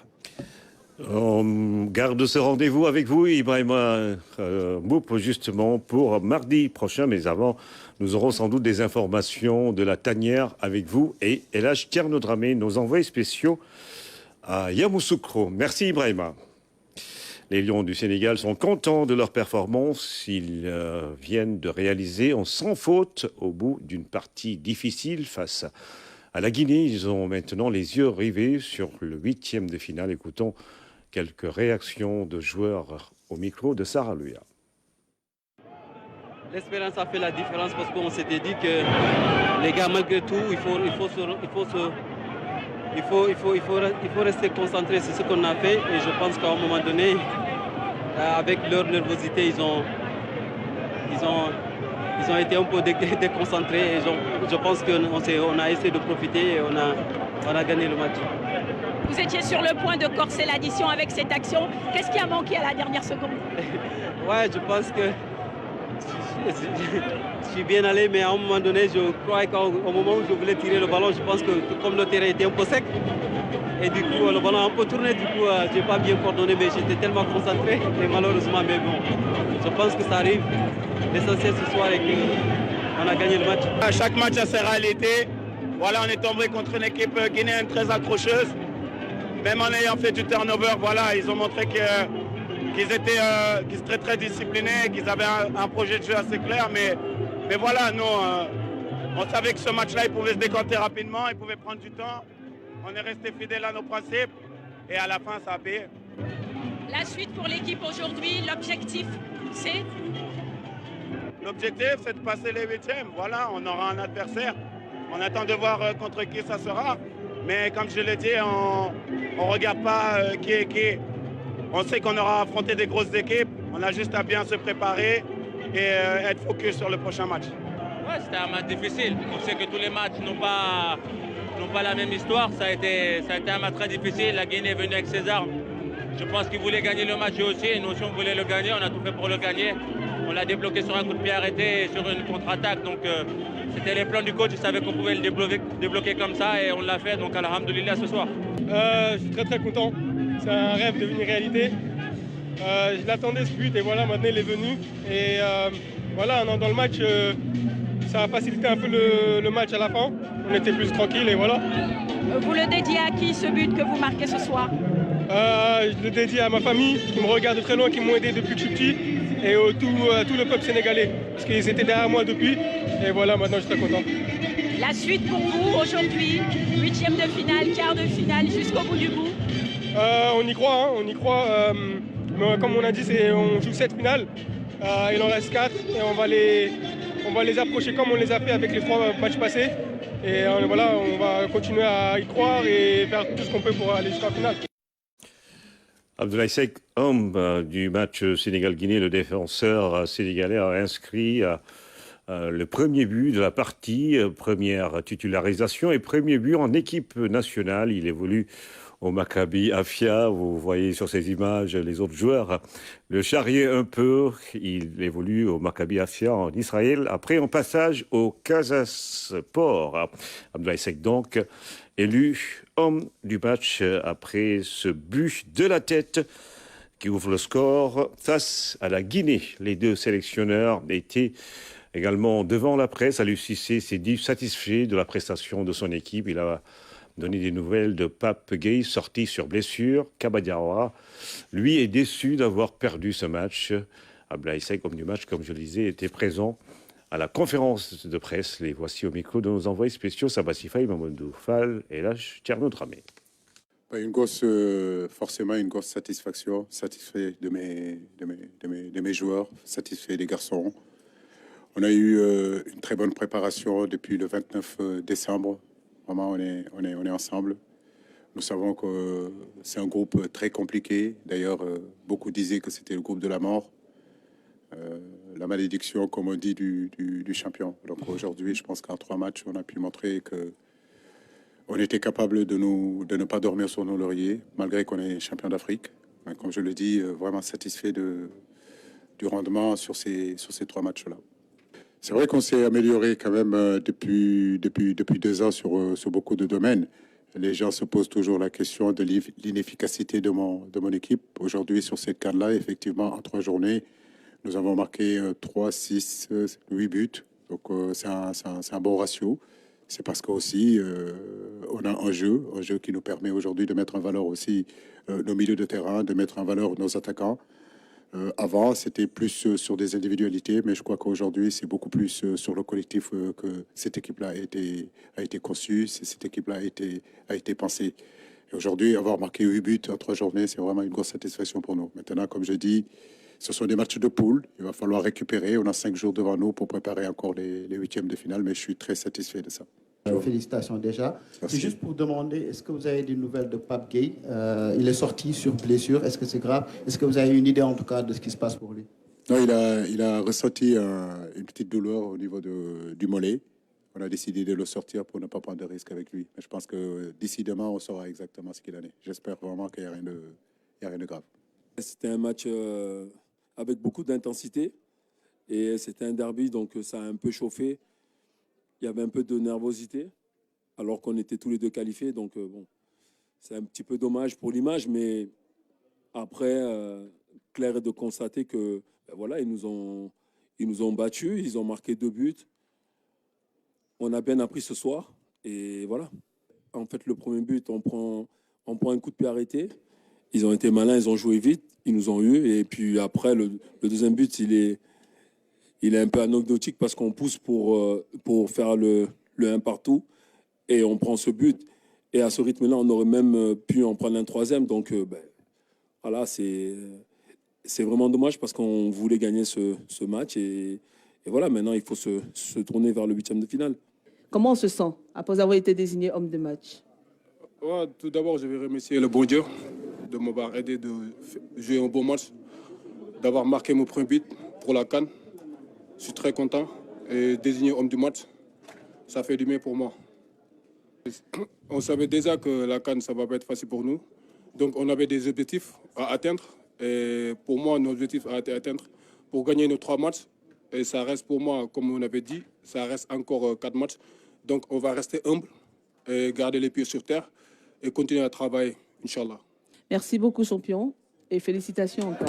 A: On garde ce rendez-vous avec vous, Ibrahima Mboup, justement pour mardi prochain. Mais avant, nous aurons sans doute des informations de la tanière avec vous et Elhadj Thierno Dramé, nos envoyés spéciaux à Yamoussoukro. Merci, Ibrahima. Les Lions du Sénégal sont contents de leur performance. Ils viennent de réaliser en sans faute au bout d'une partie difficile face à la Guinée. Ils ont maintenant les yeux rivés sur le huitième de finale. Écoutons quelques réactions de joueurs au micro de Sarah Luya.
T: L'espérance a fait la différence parce qu'on s'était dit que les gars, malgré tout, il faut rester concentré sur ce qu'on a fait. Et je pense qu'à un moment donné, avec leur nervosité, ils ont été un peu déconcentrés. Et je pense qu'on a essayé de profiter et on a gagné le match.
U: Vous étiez sur le point de corser l'addition avec cette action. Qu'est-ce qui a manqué à la dernière seconde?
T: Ouais, je pense que je suis bien allé, mais à un moment donné, je crois qu'au moment où je voulais tirer le ballon, je pense que comme le terrain était un peu sec, et du coup, le ballon a un peu tourné, du coup, je n'ai pas bien coordonné, mais j'étais tellement concentré, et malheureusement, mais bon, je pense que ça arrive. L'essentiel ce soir est qu'on a gagné le match.
V: Chaque match a ses réalités. Voilà, on est tombé contre une équipe guinéenne très accrocheuse. Même en ayant fait du turnover, voilà, ils ont montré qu'ils étaient très disciplinés, qu'ils avaient un projet de jeu assez clair. Mais voilà, nous, on savait que ce match-là, il pouvait se décanter rapidement, il pouvait prendre du temps. On est resté fidèles à nos principes et à la fin, ça a payé.
U: La suite pour l'équipe aujourd'hui, l'objectif, c'est?
V: L'objectif, c'est de passer les huitièmes. Voilà, on aura un adversaire. On attend de voir contre qui ça sera. Mais comme je l'ai dit, on ne regarde pas qui est qui. On sait qu'on aura affronté des grosses équipes. On a juste à bien se préparer et être focus sur le prochain match.
W: Ouais, c'était un match difficile. On sait que tous les matchs n'ont pas la même histoire. Ça a été un match très difficile. La Guinée est venue avec ses armes. Je pense qu'ils voulaient gagner le match aussi. Et nous aussi, on voulait le gagner. On a tout fait pour le gagner. On l'a débloqué sur un coup de pied arrêté et sur une contre-attaque. Donc, c'était les plans du coach. Il savait qu'on pouvait le débloquer comme ça et on l'a fait. Donc, alhamdoulilah, ce soir.
X: Je suis très content. C'est un rêve devenu réalité. Je l'attendais ce but et voilà, maintenant il est venu. Et voilà, dans le match, ça a facilité un peu le match à la fin. On était plus tranquille et voilà.
U: Vous le dédiez à qui ce but que vous marquez ce soir?
X: Je le dédie à ma famille qui me regarde de très loin, qui m'ont aidé depuis que je suis petit. Et tout le peuple sénégalais, parce qu'ils étaient derrière moi depuis. Et voilà, maintenant je suis très content.
U: La suite pour vous aujourd'hui, huitième de finale, quart de finale, jusqu'au bout du bout?
X: On y croit, hein, on y croit. Mais comme on a dit, on joue 7 finales. Il en reste 4 et on va les approcher comme on les a fait avec les 3 matchs passés. Et voilà, on va continuer à y croire et faire tout ce qu'on peut pour aller jusqu'à la finale.
A: Abdoulaye Seck, homme du match Sénégal-Guinée, le défenseur sénégalais a inscrit le premier but de la partie, première titularisation et premier but en équipe nationale. Il évolue au Maccabi Haifa. Vous voyez sur ces images les autres joueurs le charrier un peu. Il évolue au Maccabi Haifa en Israël. Après, un passage au Kazaspor. Abdoulaye Seck donc élu homme du match après ce but de la tête qui ouvre le score face à la Guinée. Les deux sélectionneurs étaient également devant la presse. Aliou Cissé s'est dit satisfait de la prestation de son équipe. Il a donné des nouvelles de Pape Gueye, sorti sur blessure. Kaba Diawara, lui, est déçu d'avoir perdu ce match. Abdoulaye Seck, homme du match, comme je le disais, était présent à la conférence de presse. Les voici au micro de nos envoyés spéciaux, Sabassi Faye, Mamadou Fall et là, Tierno Dramé.
B: Forcément une grosse satisfaction, satisfait de mes joueurs, satisfait des garçons. On a eu une très bonne préparation depuis le 29 décembre. Vraiment, on est ensemble. Nous savons que c'est un groupe très compliqué. D'ailleurs, beaucoup disaient que c'était le groupe de la mort. La malédiction, comme on dit, du champion. Donc aujourd'hui, je pense qu'en 3 matchs, on a pu montrer que on était capable de ne pas dormir sur nos lauriers, malgré qu'on est champion d'Afrique. Comme je le dis, vraiment satisfait du rendement sur ces 3 matchs-là. C'est vrai qu'on s'est amélioré quand même depuis 2 ans sur beaucoup de domaines. Les gens se posent toujours la question de l'inefficacité de mon équipe. Aujourd'hui, sur cette CAN-là, effectivement, en 3 journées, nous avons marqué 3, 6, 8 buts. Donc c'est un bon ratio. C'est parce qu'aussi, on a un jeu qui nous permet aujourd'hui de mettre en valeur aussi nos milieux de terrain, de mettre en valeur nos attaquants. Avant, c'était plus sur des individualités, mais je crois qu'aujourd'hui, c'est beaucoup plus sur le collectif que cette équipe-là a été conçue, cette équipe-là a été pensée. Et aujourd'hui, avoir marqué 8 buts en 3 journées, c'est vraiment une grosse satisfaction pour nous. Maintenant, comme je dis, ce sont des matchs de poule. Il va falloir récupérer. On a 5 jours devant nous pour préparer encore les 8e de finale, mais je suis très satisfait de ça.
D: Félicitations déjà.
B: Merci.
D: C'est juste pour demander, est-ce que vous avez des nouvelles de Pape Gueye? Il est sorti sur blessure. Est-ce que c'est grave? Est-ce que vous avez une idée en tout cas de ce qui se passe pour lui?
B: Non, il a ressenti une petite douleur au niveau du mollet. On a décidé de le sortir pour ne pas prendre de risques avec lui. Mais je pense que d'ici demain, on saura exactement ce qu'il en est. J'espère vraiment qu'il n'y a rien de grave.
E: C'était un match avec beaucoup d'intensité et c'était un derby, donc ça a un peu chauffé. Il y avait un peu de nervosité alors qu'on était tous les deux qualifiés. Donc bon, c'est un petit peu dommage pour l'image, mais après, clair est de constater que voilà, ils nous ont battus, ils ont marqué 2 buts. On a bien appris ce soir et voilà. En fait, le premier but, on prend un coup de pied arrêté. Ils ont été malins, ils ont joué vite, ils nous ont eu. Et puis après, le deuxième but, il est un peu anecdotique parce qu'on pousse pour faire le 1 partout. Et on prend ce but. Et à ce rythme-là, on aurait même pu en prendre un 3e. Donc voilà, c'est vraiment dommage parce qu'on voulait gagner ce match. Et voilà, maintenant, il faut se tourner vers le 8e de finale.
F: Comment on se sent après avoir été désigné homme de match?
X: Ouais, tout d'abord, je vais remercier le bon Dieu de m'avoir aidé de jouer un bon match, d'avoir marqué mon premier but pour la CAN. Je suis très content et désigné homme du match, ça fait du bien pour moi. On savait déjà que la CAN, ça ne va pas être facile pour nous. Donc on avait des objectifs à atteindre. Et pour moi, nos objectifs à atteindre pour gagner nos 3 matchs. Et ça reste pour moi, comme on avait dit, ça reste encore 4 matchs. Donc on va rester humble et garder les pieds sur terre et continuer à travailler, Inch'Allah.
F: Merci beaucoup, champion, et félicitations encore.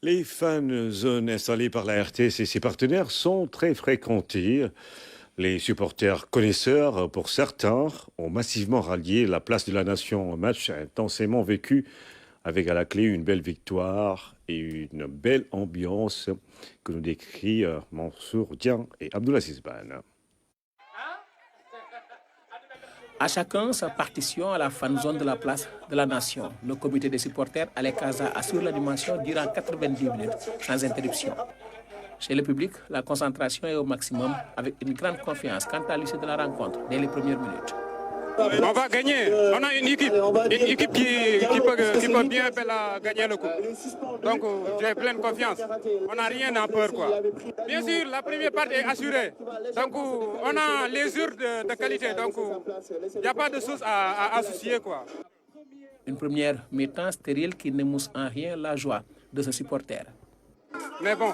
A: Les fan zones installées par la RTS et ses partenaires sont très fréquentées. Les supporters connaisseurs, pour certains, ont massivement rallié la place de la Nation. Un match intensément vécu avec à la clé une belle victoire et une belle ambiance que nous décrit Mansour Dian et Abdoulaziz Ban.
Y: À chacun sa partition à la fan zone de la place de la Nation. Le comité des supporters Alekaza assure l'animation durant 90 minutes sans interruption. Chez le public, la concentration est au maximum avec une grande confiance quant à l'issue de la rencontre dès les premières minutes.
C: On va gagner. On a une équipe qui peut bien gagner le coup. Donc j'ai pleine confiance. On n'a rien à peur, quoi. Bien sûr, la première partie est assurée. Donc on a les jours de qualité. Donc il n'y a pas de choses à associer, quoi.
Y: Une première mi-temps stérile qui n'émousse en rien la joie de ce supporter.
C: Mais bon,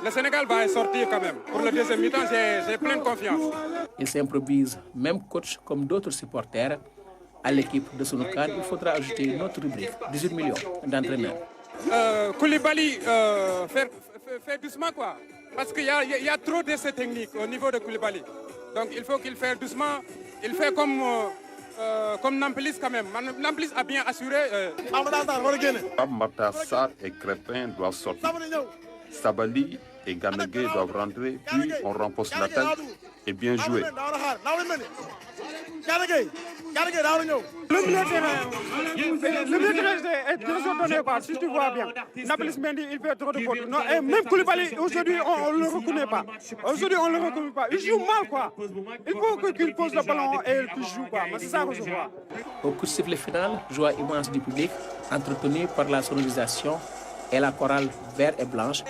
C: le Sénégal va sortir quand même. Pour le deuxième mi-temps, j'ai pleine confiance.
Y: Il s'improvise même coach comme d'autres supporters. À l'équipe de Sonokar, il faudra ajouter une autre rubrique, 18 millions d'entraîneurs.
C: Koulibaly, fait doucement, quoi. Parce qu'il y a trop d'essais techniques au niveau de Koulibaly. Donc il faut qu'il fasse doucement. Il fait comme Namplis quand même. Namplis a bien assuré.
G: Matassar et Crépin doivent sortir. Sabali et Ganegé doivent rentrer, puis on renforce la tête et bien jouer.
X: Le milieu terrain est désordonné, quoi, si tu vois bien. Namplis Mendy, il fait trop de fautes. Et même Koulibaly, aujourd'hui, on ne le reconnaît pas. Aujourd'hui, on ne le reconnaît pas. Il joue mal, quoi. Il faut qu'il pose le ballon et qu'il joue, quoi. C'est ça que je vois.
Y: Au coup de sifflet final, joie immense du public, entretenue par la sonorisation et la chorale vert et blanche.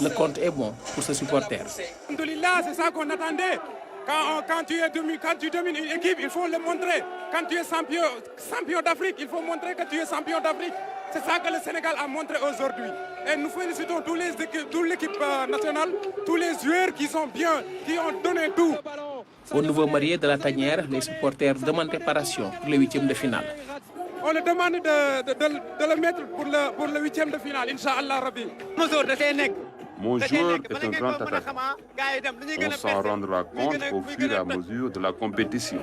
Y: Le compte est bon pour ce supporter.
C: Alhamdoulilah, c'est ça qu'on attendait. Quand tu domines une équipe, il faut le montrer. Quand tu es champion d'Afrique, il faut montrer que tu es champion d'Afrique. C'est ça que le Sénégal a montré aujourd'hui. Et nous félicitons toute l'équipe nationale, tous les joueurs qui sont bien, qui ont donné tout.
Y: Au nouveau marié de la tanière, les supporters demandent réparation pour le 8e de finale.
C: On le demande de le mettre pour le 8e de finale, Inch'Allah Rabbi.
G: Mon joueur est un grand attaquant. On s'en rendra compte au fur et à mesure de la compétition.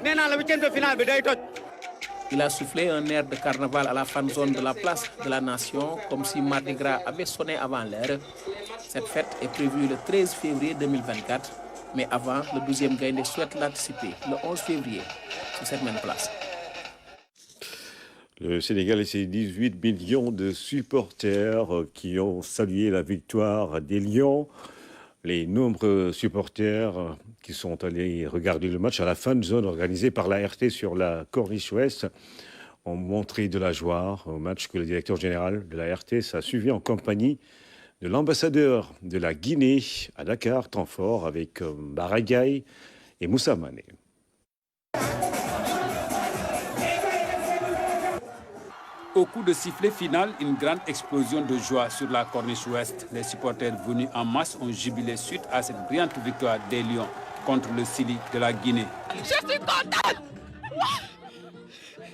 Y: Il a soufflé un air de carnaval à la fan zone de la place de la Nation, comme si Mardi Gras avait sonné avant l'heure. Cette fête est prévue le 13 février 2024, mais avant, le 12e Gaïndé souhaite l'anticiper le 11 février sur cette même place.
A: Le Sénégal et ses 18 millions de supporters qui ont salué la victoire des Lions. Les nombreux supporters qui sont allés regarder le match à la fan zone organisée par la RT sur la Corniche Ouest ont montré de la joie au match que le directeur général de la RTS a suivi en compagnie de l'ambassadeur de la Guinée à Dakar, temps fort, avec Baragaï et Moussa Mané.
H: Au coup de sifflet final, une grande explosion de joie sur la Corniche Ouest. Les supporters venus en masse ont jubilé suite à cette brillante victoire des Lions contre le Sili de la Guinée.
U: Je suis contente!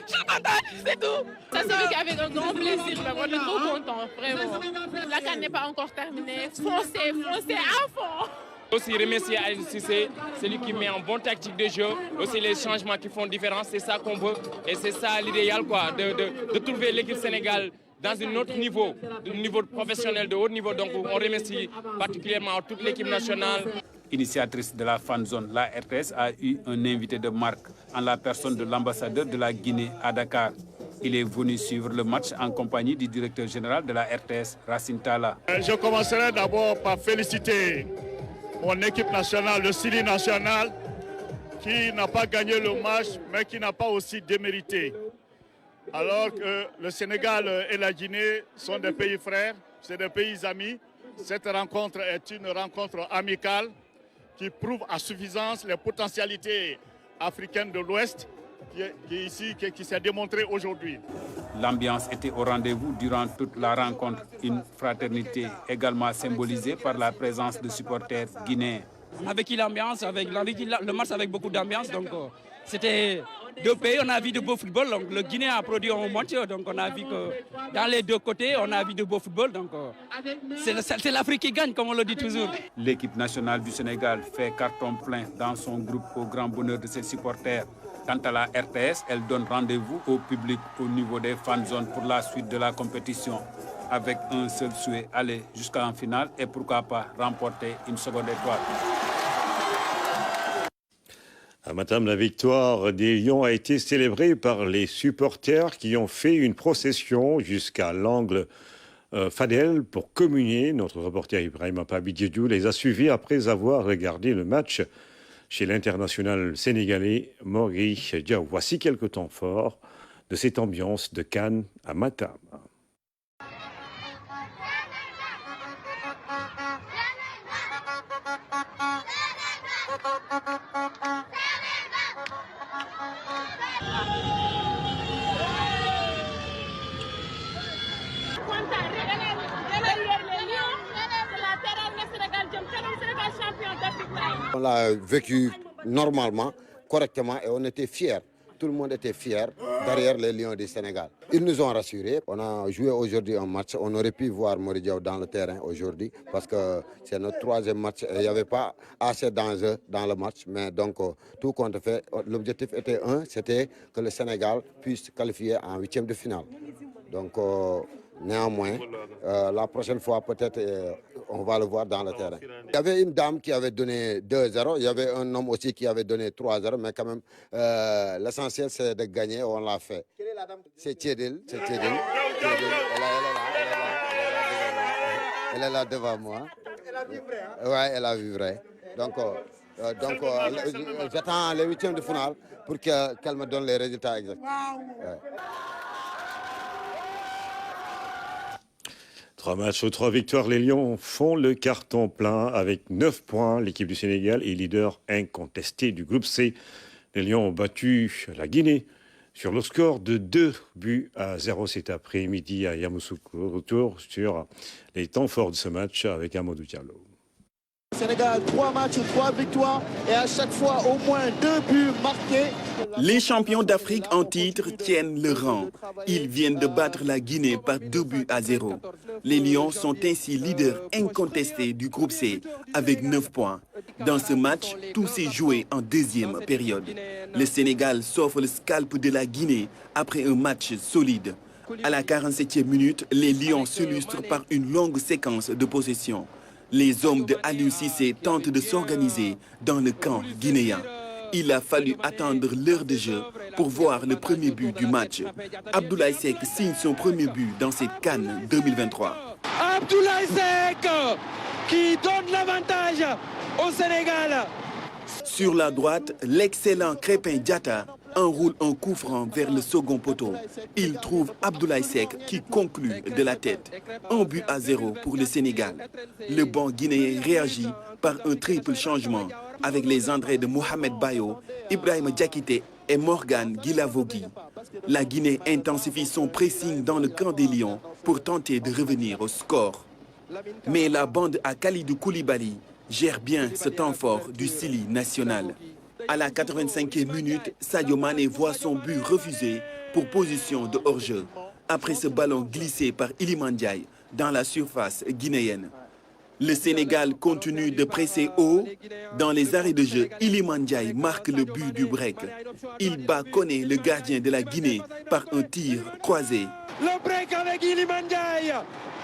U: Je suis contente, c'est tout! Ça se fait avec un grand plaisir, on est trop contents, vraiment. La CAN n'est pas encore terminée. Foncez à fond!
W: Aussi remercier Aliou Cissé, celui qui met en bonne tactique de jeu, aussi les changements qui font différence, c'est ça qu'on veut. Et c'est ça l'idéal, quoi, de trouver l'équipe Sénégal dans un autre niveau, professionnel, de haut niveau. Donc on remercie particulièrement toute l'équipe nationale.
H: Initiatrice de la fan zone, la RTS a eu un invité de marque en la personne de l'ambassadeur de la Guinée à Dakar. Il est venu suivre le match en compagnie du directeur général de la RTS, Racine Talla.
L: Je commencerai d'abord par féliciter mon équipe nationale, le Sili national, qui n'a pas gagné le match, mais qui n'a pas aussi démérité. Alors que le Sénégal et la Guinée sont des pays frères, c'est des pays amis. Cette rencontre est une rencontre amicale qui prouve à suffisance les potentialités africaines de l'Ouest qui s'est démontrée aujourd'hui.
H: L'ambiance était au rendez-vous durant toute la rencontre. Une fraternité également symbolisée par la présence de supporters guinéens.
I: Avec l'ambiance, le match avec beaucoup d'ambiance. Donc c'était deux pays, on a vu de beau football. Donc le Guinée a produit un match. Donc on a vu que dans les deux côtés, on a vu de beau football. Donc c'est l'Afrique qui gagne, comme on le dit toujours.
H: L'équipe nationale du Sénégal fait carton plein dans son groupe au grand bonheur de ses supporters. Quant à la RTS, elle donne rendez-vous au public au niveau des fan zones pour la suite de la compétition, avec un seul souhait, aller jusqu'en finale et pourquoi pas remporter une seconde étoile.
A: À Matam, la victoire des Lions a été célébrée par les supporters qui ont fait une procession jusqu'à l'angle Fadel pour communier. Notre reporter Ibrahim Pabidjedou les a suivis après avoir regardé le match chez l'international sénégalais Morri Diaw. Voici quelques temps forts de cette ambiance de Cannes à Matam.
J: On l'a vécu normalement, correctement et on était fiers. Tout le monde était fier derrière les Lions du Sénégal. Ils nous ont rassurés. On a joué aujourd'hui un match. On aurait pu voir Morri Diaw dans le terrain aujourd'hui parce que c'est notre troisième match. Et il n'y avait pas assez d'enjeux dans le match. Mais donc, tout compte fait, l'objectif était c'était que le Sénégal puisse qualifier en huitième de finale. Donc, néanmoins, la prochaine fois, peut-être, on va le voir dans le terrain. Il y avait une dame qui avait donné 2-0. Il y avait un homme aussi qui avait donné 3-0. Mais quand même, l'essentiel, c'est de gagner. On l'a fait. Quelle est la dame? C'est Tchédil. Elle est là devant moi. Elle a vu vrai, hein? Oui, elle a vu vrai. Donc j'attends les huitièmes de finale pour qu'elle me donne les résultats exacts. Ouais.
A: 3 matchs, 3 victoires. Les Lions font le carton plein avec 9 points. L'équipe du Sénégal est leader incontesté du groupe C. Les Lions ont battu la Guinée sur le score de 2-0 cet après-midi à Yamoussoukro. Retour sur les temps forts de ce match avec Amadou Diallo.
K: Sénégal, 3 matchs, 3 victoires et à chaque fois au moins 2 buts marqués.
M: Les champions d'Afrique en titre tiennent le rang. Ils viennent de battre la Guinée par 2-0. Les Lions sont ainsi leaders incontestés du groupe C avec 9 points. Dans ce match, tout s'est joué en deuxième période. Le Sénégal s'offre le scalp de la Guinée après un match solide. À la 47e minute, les Lions s'illustrent par une longue séquence de possession. Les hommes de Aliou Cissé tentent de s'organiser dans le camp guinéen. Il a fallu attendre l'heure de jeu pour voir le premier but du match. Abdoulaye Seck signe son premier but dans cette CAN 2023.
K: Abdoulaye Seck qui donne l'avantage au Sénégal.
M: Sur la droite, l'excellent Crépin Diatta enroule un coup franc vers le second poteau. Il trouve Abdoulaye Seck qui conclut de la tête. 1-0 pour le Sénégal. Le banc guinéen réagit par un triple changement avec les entrées de Mohamed Bayo, Ibrahima Diakité et Morgan Guilavogui. La Guinée intensifie son pressing dans le camp des Lions pour tenter de revenir au score. Mais la bande à Kalidou Koulibaly gère bien ce temps fort du Sili national. À la 85e minute, Sadio Mané voit son but refusé pour position de hors-jeu. Après ce ballon glissé par Iliman Ndiaye dans la surface guinéenne. Le Sénégal continue de presser haut. Dans les arrêts de jeu, Iliman Ndiaye marque le but du break. Il bat Koné, le gardien de la Guinée, par un tir croisé.
K: Le break avec Iliman Ndiaye.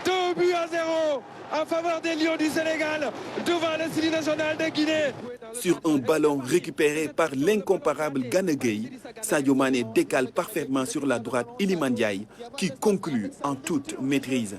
K: 2-0 en faveur des Lions du Sénégal devant le Sili national de Guinée.
M: Sur un ballon récupéré par l'incomparable Gana Gueye, Sadio Mané décale parfaitement sur la droite Iliman Ndiaye qui conclut en toute maîtrise.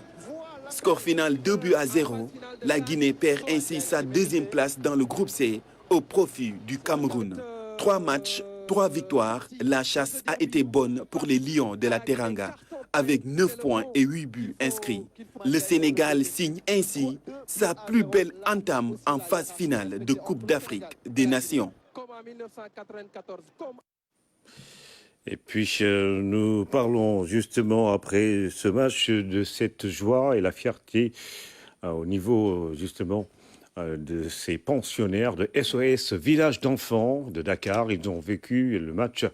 M: Score final 2-0, la Guinée perd ainsi sa deuxième place dans le groupe C au profit du Cameroun. 3 matchs, 3 victoires, la chasse a été bonne pour les Lions de la Teranga avec 9 points et 8 buts inscrits. Le Sénégal signe ainsi sa plus belle entame en phase finale de Coupe d'Afrique des Nations.
A: Et puis, nous parlons justement après ce match de cette joie et la fierté au niveau justement de ces pensionnaires de SOS Village d'Enfants de Dakar. Ils ont vécu le match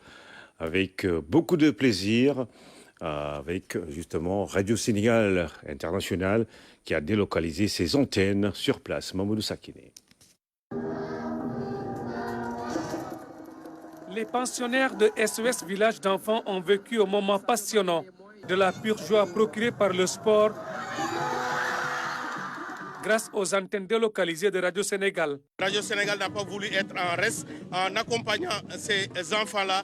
A: avec beaucoup de plaisir, avec justement Radio Sénégal International qui a délocalisé ses antennes sur place. Mamadou Sakiné.
N: Les pensionnaires de SOS Village d'Enfants ont vécu un moment passionnant de la pure joie procurée par le sport grâce aux antennes délocalisées de Radio Sénégal.
Q: Radio Sénégal n'a pas voulu être en reste en accompagnant ces enfants-là.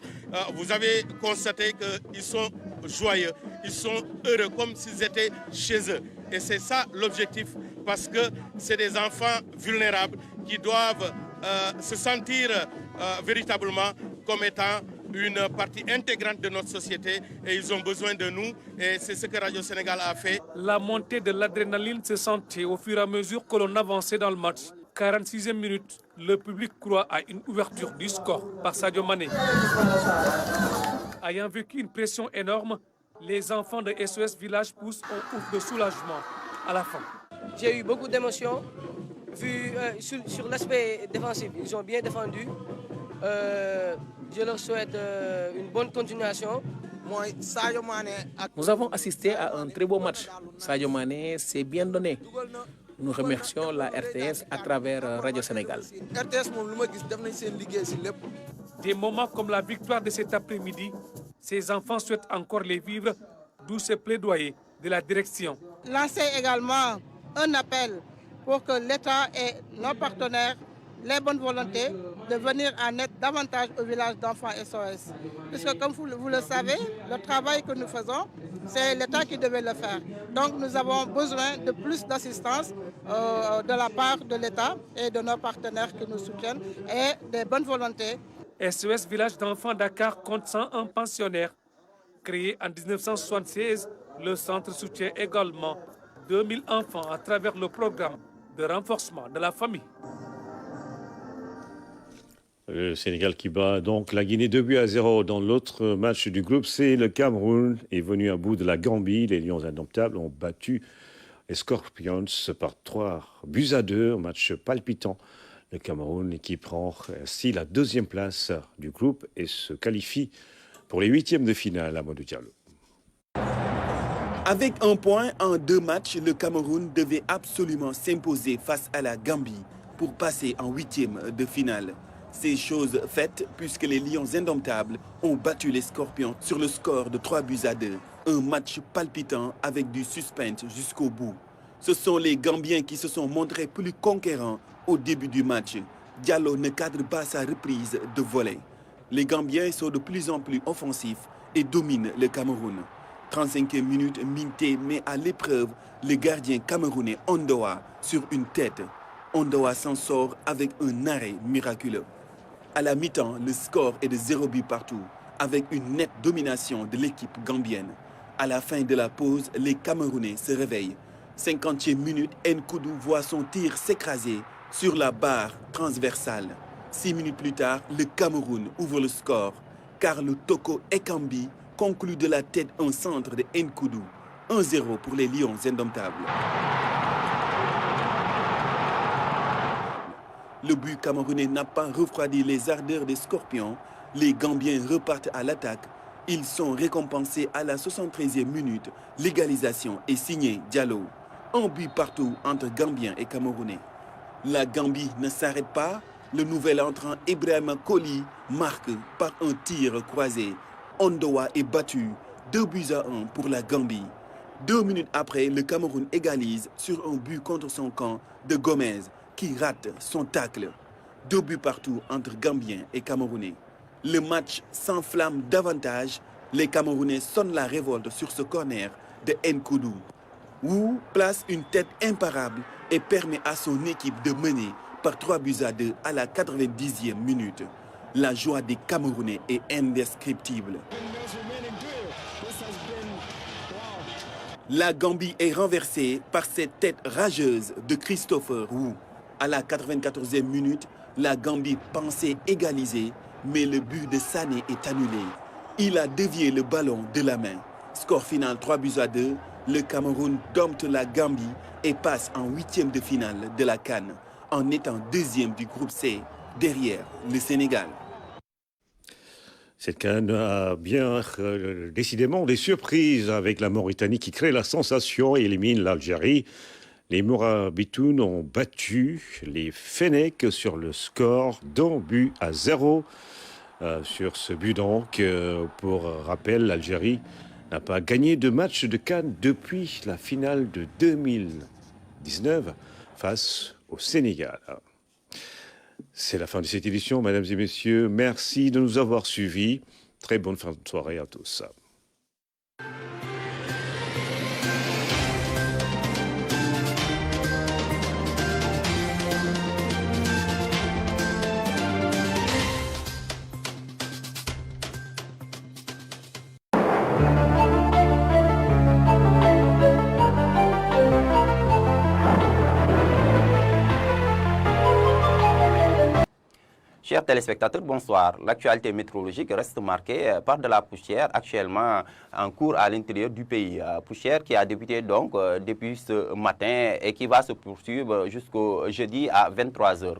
Q: Vous avez constaté qu'ils sont joyeux, ils sont heureux comme s'ils étaient chez eux. Et c'est ça l'objectif, parce que c'est des enfants vulnérables qui doivent se sentir véritablement comme étant une partie intégrante de notre société et ils ont besoin de nous et c'est ce que Radio Sénégal a fait.
N: La montée de l'adrénaline se sentait au fur et à mesure que l'on avançait dans le match. 46e minute, le public croit à une ouverture du score par Sadio Mané. Ayant vécu une pression énorme, les enfants de SOS Village poussent un ouf de soulagement à la fin.
O: J'ai eu beaucoup d'émotions. Vu sur l'aspect défensif, ils ont bien défendu. Je leur souhaite une bonne continuation.
Y: Nous avons assisté à un très beau match. Sadio Mané s'est bien donné. Nous remercions la RTS à travers Radio Sénégal.
N: Des moments comme la victoire de cet après-midi, ces enfants souhaitent encore les vivre, d'où ce plaidoyer de la direction.
P: Lancer également un appel pour que l'État et nos partenaires, les bonnes volontés, de venir en aide davantage au village d'enfants SOS. Puisque comme vous le savez, le travail que nous faisons, c'est l'État qui devait le faire. Donc nous avons besoin de plus d'assistance de la part de l'État et de nos partenaires qui nous soutiennent et des bonnes volontés.
N: SOS Village d'enfants Dakar compte 101 pensionnaires. Créé en 1976, le centre soutient également 2000 enfants à travers le programme de renforcement de la famille.
A: Le Sénégal qui bat donc la Guinée 2-0 dans l'autre match du groupe C. Le Cameroun est venu à bout de la Gambie. Les Lions indomptables ont battu les Scorpions par 3-2. Un match palpitant. Le Cameroun qui prend ainsi la deuxième place du groupe et se qualifie pour les huitièmes de finale à Amadou Diallo.
M: Avec un point en 2 matchs, le Cameroun devait absolument s'imposer face à la Gambie pour passer en huitième de finale. C'est chose faite puisque les Lions indomptables ont battu les Scorpions sur le score de 3-2. Un match palpitant avec du suspense jusqu'au bout. Ce sont les Gambiens qui se sont montrés plus conquérants au début du match. Diallo ne cadre pas sa reprise de volée. Les Gambiens sont de plus en plus offensifs et dominent le Cameroun. 35e minute, Minté met à l'épreuve le gardien camerounais Ondoa sur une tête. Ondoa s'en sort avec un arrêt miraculeux. À la mi-temps, le score est de 0 but partout, avec une nette domination de l'équipe gambienne. À la fin de la pause, les Camerounais se réveillent. 50e minute, Nkoudou voit son tir s'écraser sur la barre transversale. 6 minutes plus tard, le Cameroun ouvre le score, car le Toko Ekambi conclut de la tête un centre de Nkoudou. 1-0 pour les Lions indomptables. Le but camerounais n'a pas refroidi les ardeurs des Scorpions. Les Gambiens repartent à l'attaque. Ils sont récompensés à la 73e minute. L'égalisation est signée Diallo. Un but partout entre Gambiens et Camerounais. La Gambie ne s'arrête pas. Le nouvel entrant Ibrahima Koli marque par un tir croisé. Ondoa est battu 2-1 pour la Gambie. 2 minutes après, le Cameroun égalise sur un but contre son camp de Gomez, qui rate son tacle. 2 buts partout entre Gambiens et Camerounais. Le match s'enflamme davantage. Les Camerounais sonnent la révolte sur ce corner de Nkoudou. Wu place une tête imparable et permet à son équipe de mener par 3-2 à la 90e minute. La joie des Camerounais est indescriptible. La Gambie est renversée par cette tête rageuse de Christopher Wu. À la 94e minute, la Gambie pensait égaliser, mais le but de Sané est annulé. Il a dévié le ballon de la main. Score final 3-2, le Cameroun dompte la Gambie et passe en huitième de finale de la CAN, en étant deuxième du groupe C, derrière le Sénégal.
A: Cette CAN a bien décidément des surprises avec la Mauritanie qui crée la sensation et élimine l'Algérie. Les Mourabitounes ont battu les Fennecs sur le score d'1-0. Sur ce but donc, pour rappel, l'Algérie n'a pas gagné de match de CAN depuis la finale de 2019 face au Sénégal. C'est la fin de cette édition, mesdames et messieurs. Merci de nous avoir suivis. Très bonne fin de soirée à tous.
D: Chers téléspectateurs, bonsoir. L'actualité météorologique reste marquée par de la poussière actuellement en cours à l'intérieur du pays. Poussière qui a débuté donc depuis ce matin et qui va se poursuivre jusqu'au jeudi à 23 h.